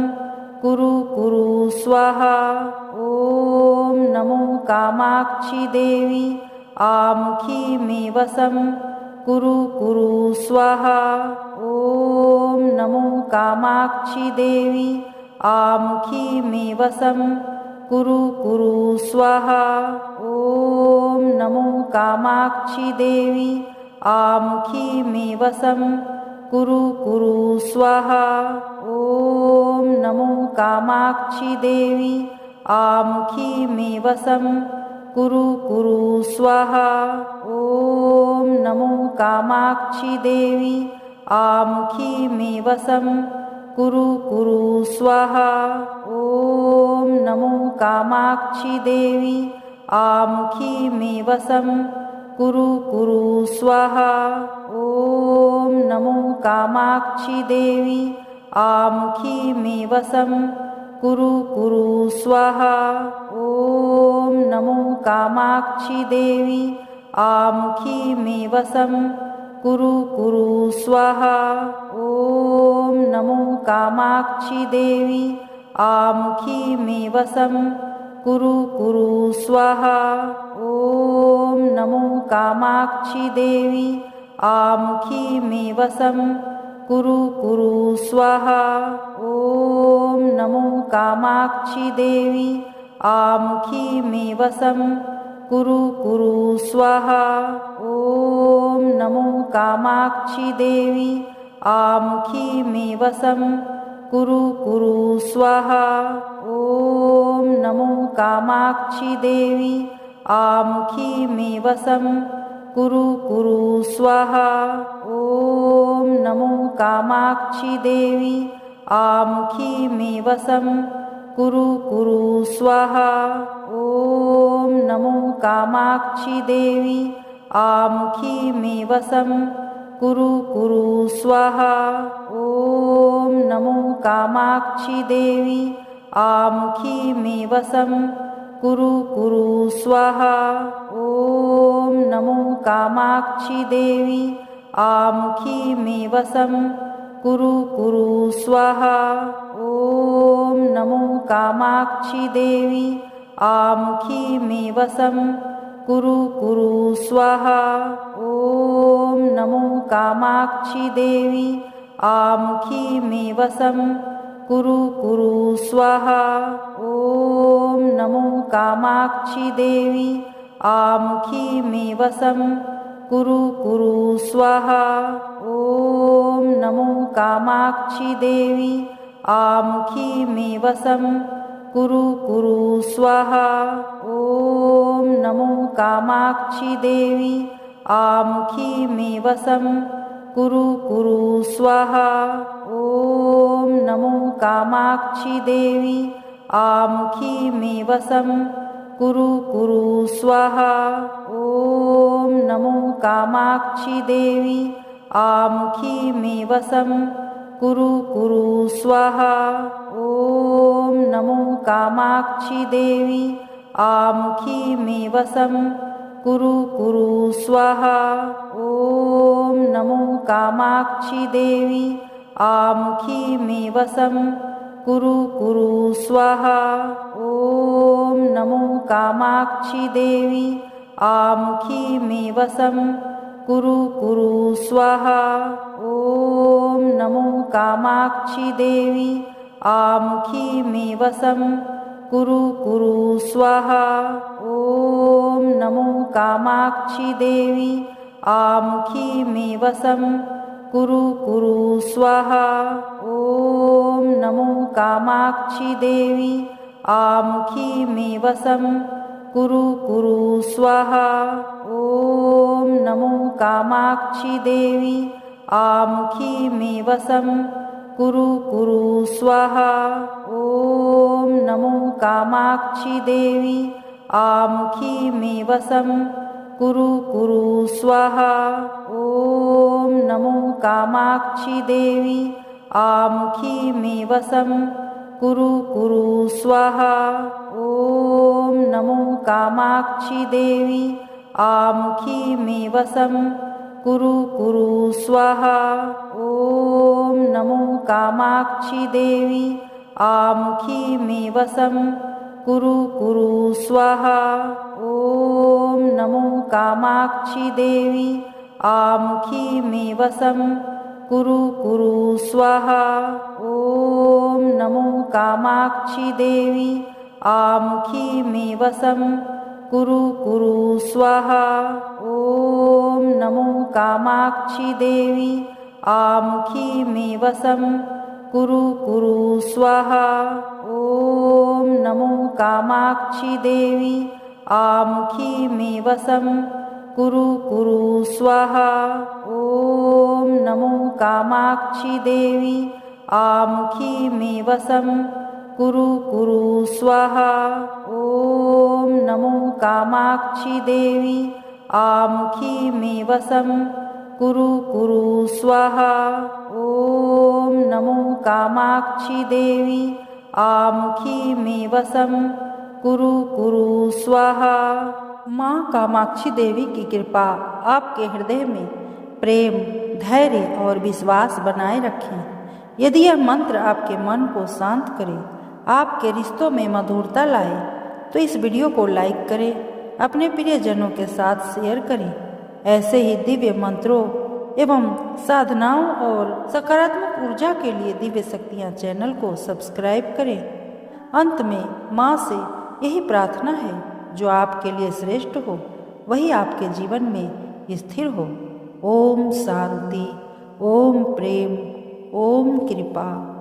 कुरु कुरु स्वाहा। ॐ नमो कामाक्षी देवी आमुखी मे वसं कुरु कुरु स्वाहा। ॐ नमो कामाक्षी देवी आमुखी मे वसं कुरु कुरु स्वाहा। ॐ नमो कामाक्षी देवी आमुखी मे वसं कुरु कुरु स्वाहा। ॐ नमो कामाक्षी देवी आमुखी मे वसं कुरु कुरु स्वाहा। ॐ नमो कामाक्षी देवी आमुखी मे वसं कुरु कुरु स्वाहा। ॐ नमो कामाक्षी देवी आमुखी मे वसं कुरु कुरु स्वाहा। ॐ नमो कामाक्षी देवी आमुखी मे वसं कुरु कुरु स्वाहा। ॐ नमो कामाक्षी देवी आमुखी मे वसं कुरु कुरु स्वाहा। ॐ नमो कामाक्षी देवी आमुखी मे वसं कुरु कुरु स्वाहा। ॐ नमो कामाक्षी देवी आमुखी मे वसं कुरु कुरु स्वाहा। ॐ नमो कामाक्षी देवी आमुखी मे वसं कुरु कुरु स्वाहा। ॐ नमो कामाक्षी देवी आमुखी मे वसं कुरु कुरु स्वाहा। ॐ नमो कामाक्षी देवी आमुखी मे वसं कुरु कुरु स्वाहा। ॐ नमो कामाक्षी देवी आमुखी मे वसं कुरु कुरु स्वाहा। ॐ नमो कामाक्षी देवी आमुखी मे वसं कुरु कुरु स्वाहा। ॐ नमो कामाक्षी देवी आमुखी मे वसं कुरु कुरु स्वाहा। ॐ नमो कामाक्षी देवी आमुखी मे वसं कुरु कुरु स्वाहा। ॐ नमो कामाक्षी देवी आमुखी मे वसं कुरु कुरु स्वाहा। ॐ नमो कामाक्षी देवी आमुखी मे वसं कुरु कुरु स्वाहा। ॐ नमो कामाक्षी देवी आमुखी मे वसं कुरु कुरु स्वाहा। ॐ नमो कामाक्षी देवी आमुखी मे वसं कुरु कुरु स्वाहा। ॐ नमो कामाक्षी देवी आमुखी मे वसं कुरु कुरु स्वाहा। ॐ नमो कामाक्षी देवी आमुखी मे वसं कुरु कुरु स्वाहा। ॐ नमो कामाक्षी देवी आमुखी मे वसं कुरु कुरु स्वाहा। ॐ नमो कामाक्षि देवी आमुखी मे वसं कुरु कुरु स्वाहा। ॐ नमो कामाक्षि देवी आमुखी मे वसं कुरु कुरु स्वाहा। ॐ नमो कामाक्षि देवी आमुखी मे वसं कुरु कुरु स्वाहा। ॐ नमो कामाक्षि देवी आमुखी मे वसं कुरु कुरु स्वाहा। ॐ नमो कामाक्षि देवी आमुखी मे वसं कुरु कुरु स्वाहा। ॐ नमो कामाक्षि देवी आमुखी मे वसं कुरु कुरु स्वाहा। ॐ नमो कामाक्षि देवी आमुखी मे वसं कुरु कुरु स्वाहा। ॐ नमो कामाक्षि देवी आमुखी मे वसं कुरु कुरु स्वाहा। ॐ नमो कामाक्षि देवी आमुखी मे वसं कुरु कुरु स्वाहा। ॐ नमो कामाक्षि देवी आमुखी मे वसं कुरु कुरु स्वाहा। ॐ नमो कामाक्षि देवी आमुखी मे वसं कुरु कुरु स्वाहा। ॐ नमो कामाक्षि देवी आमुखी मे वसं कुरु कुरु स्वाहा। ॐ नमो कामाक्षि देवी आमुखी मे वसं कुरु कुरु स्वाहा। ॐ नमो कामाक्षि देवी आमुखी मे वसं कुरु कुरु स्वाहा। ॐ नमो कामाक्षि देवी आमुखी मे वसं कुरु कुरु स्वाहा। ॐ नमो कामाक्षि देवी आमुखी मे वसं कुरु कुरु स्वाहा। ॐ नमो कामाक्षि देवी आमुखी मे वसं कुरु कुरु स्वाहा। ॐ नमो कामाक्षि देवी आमुखी मे वसं कुरु कुरु स्वाहा। माँ कामाक्षी देवी की कृपा आपके हृदय में प्रेम, धैर्य और विश्वास बनाए रखें। यदि यह मंत्र आपके मन को शांत करे, आपके रिश्तों में मधुरता लाए, तो इस वीडियो को लाइक करें, अपने प्रियजनों के साथ शेयर करें। ऐसे ही दिव्य मंत्रों एवं साधनाओं और सकारात्मक ऊर्जा के लिए दिव्य शक्तियाँ चैनल को सब्सक्राइब करें। अंत में माँ से यही प्रार्थना है, जो आपके लिए श्रेष्ठ हो वही आपके जीवन में स्थिर हो। ओम शांति, ओम प्रेम, ओम कृपा।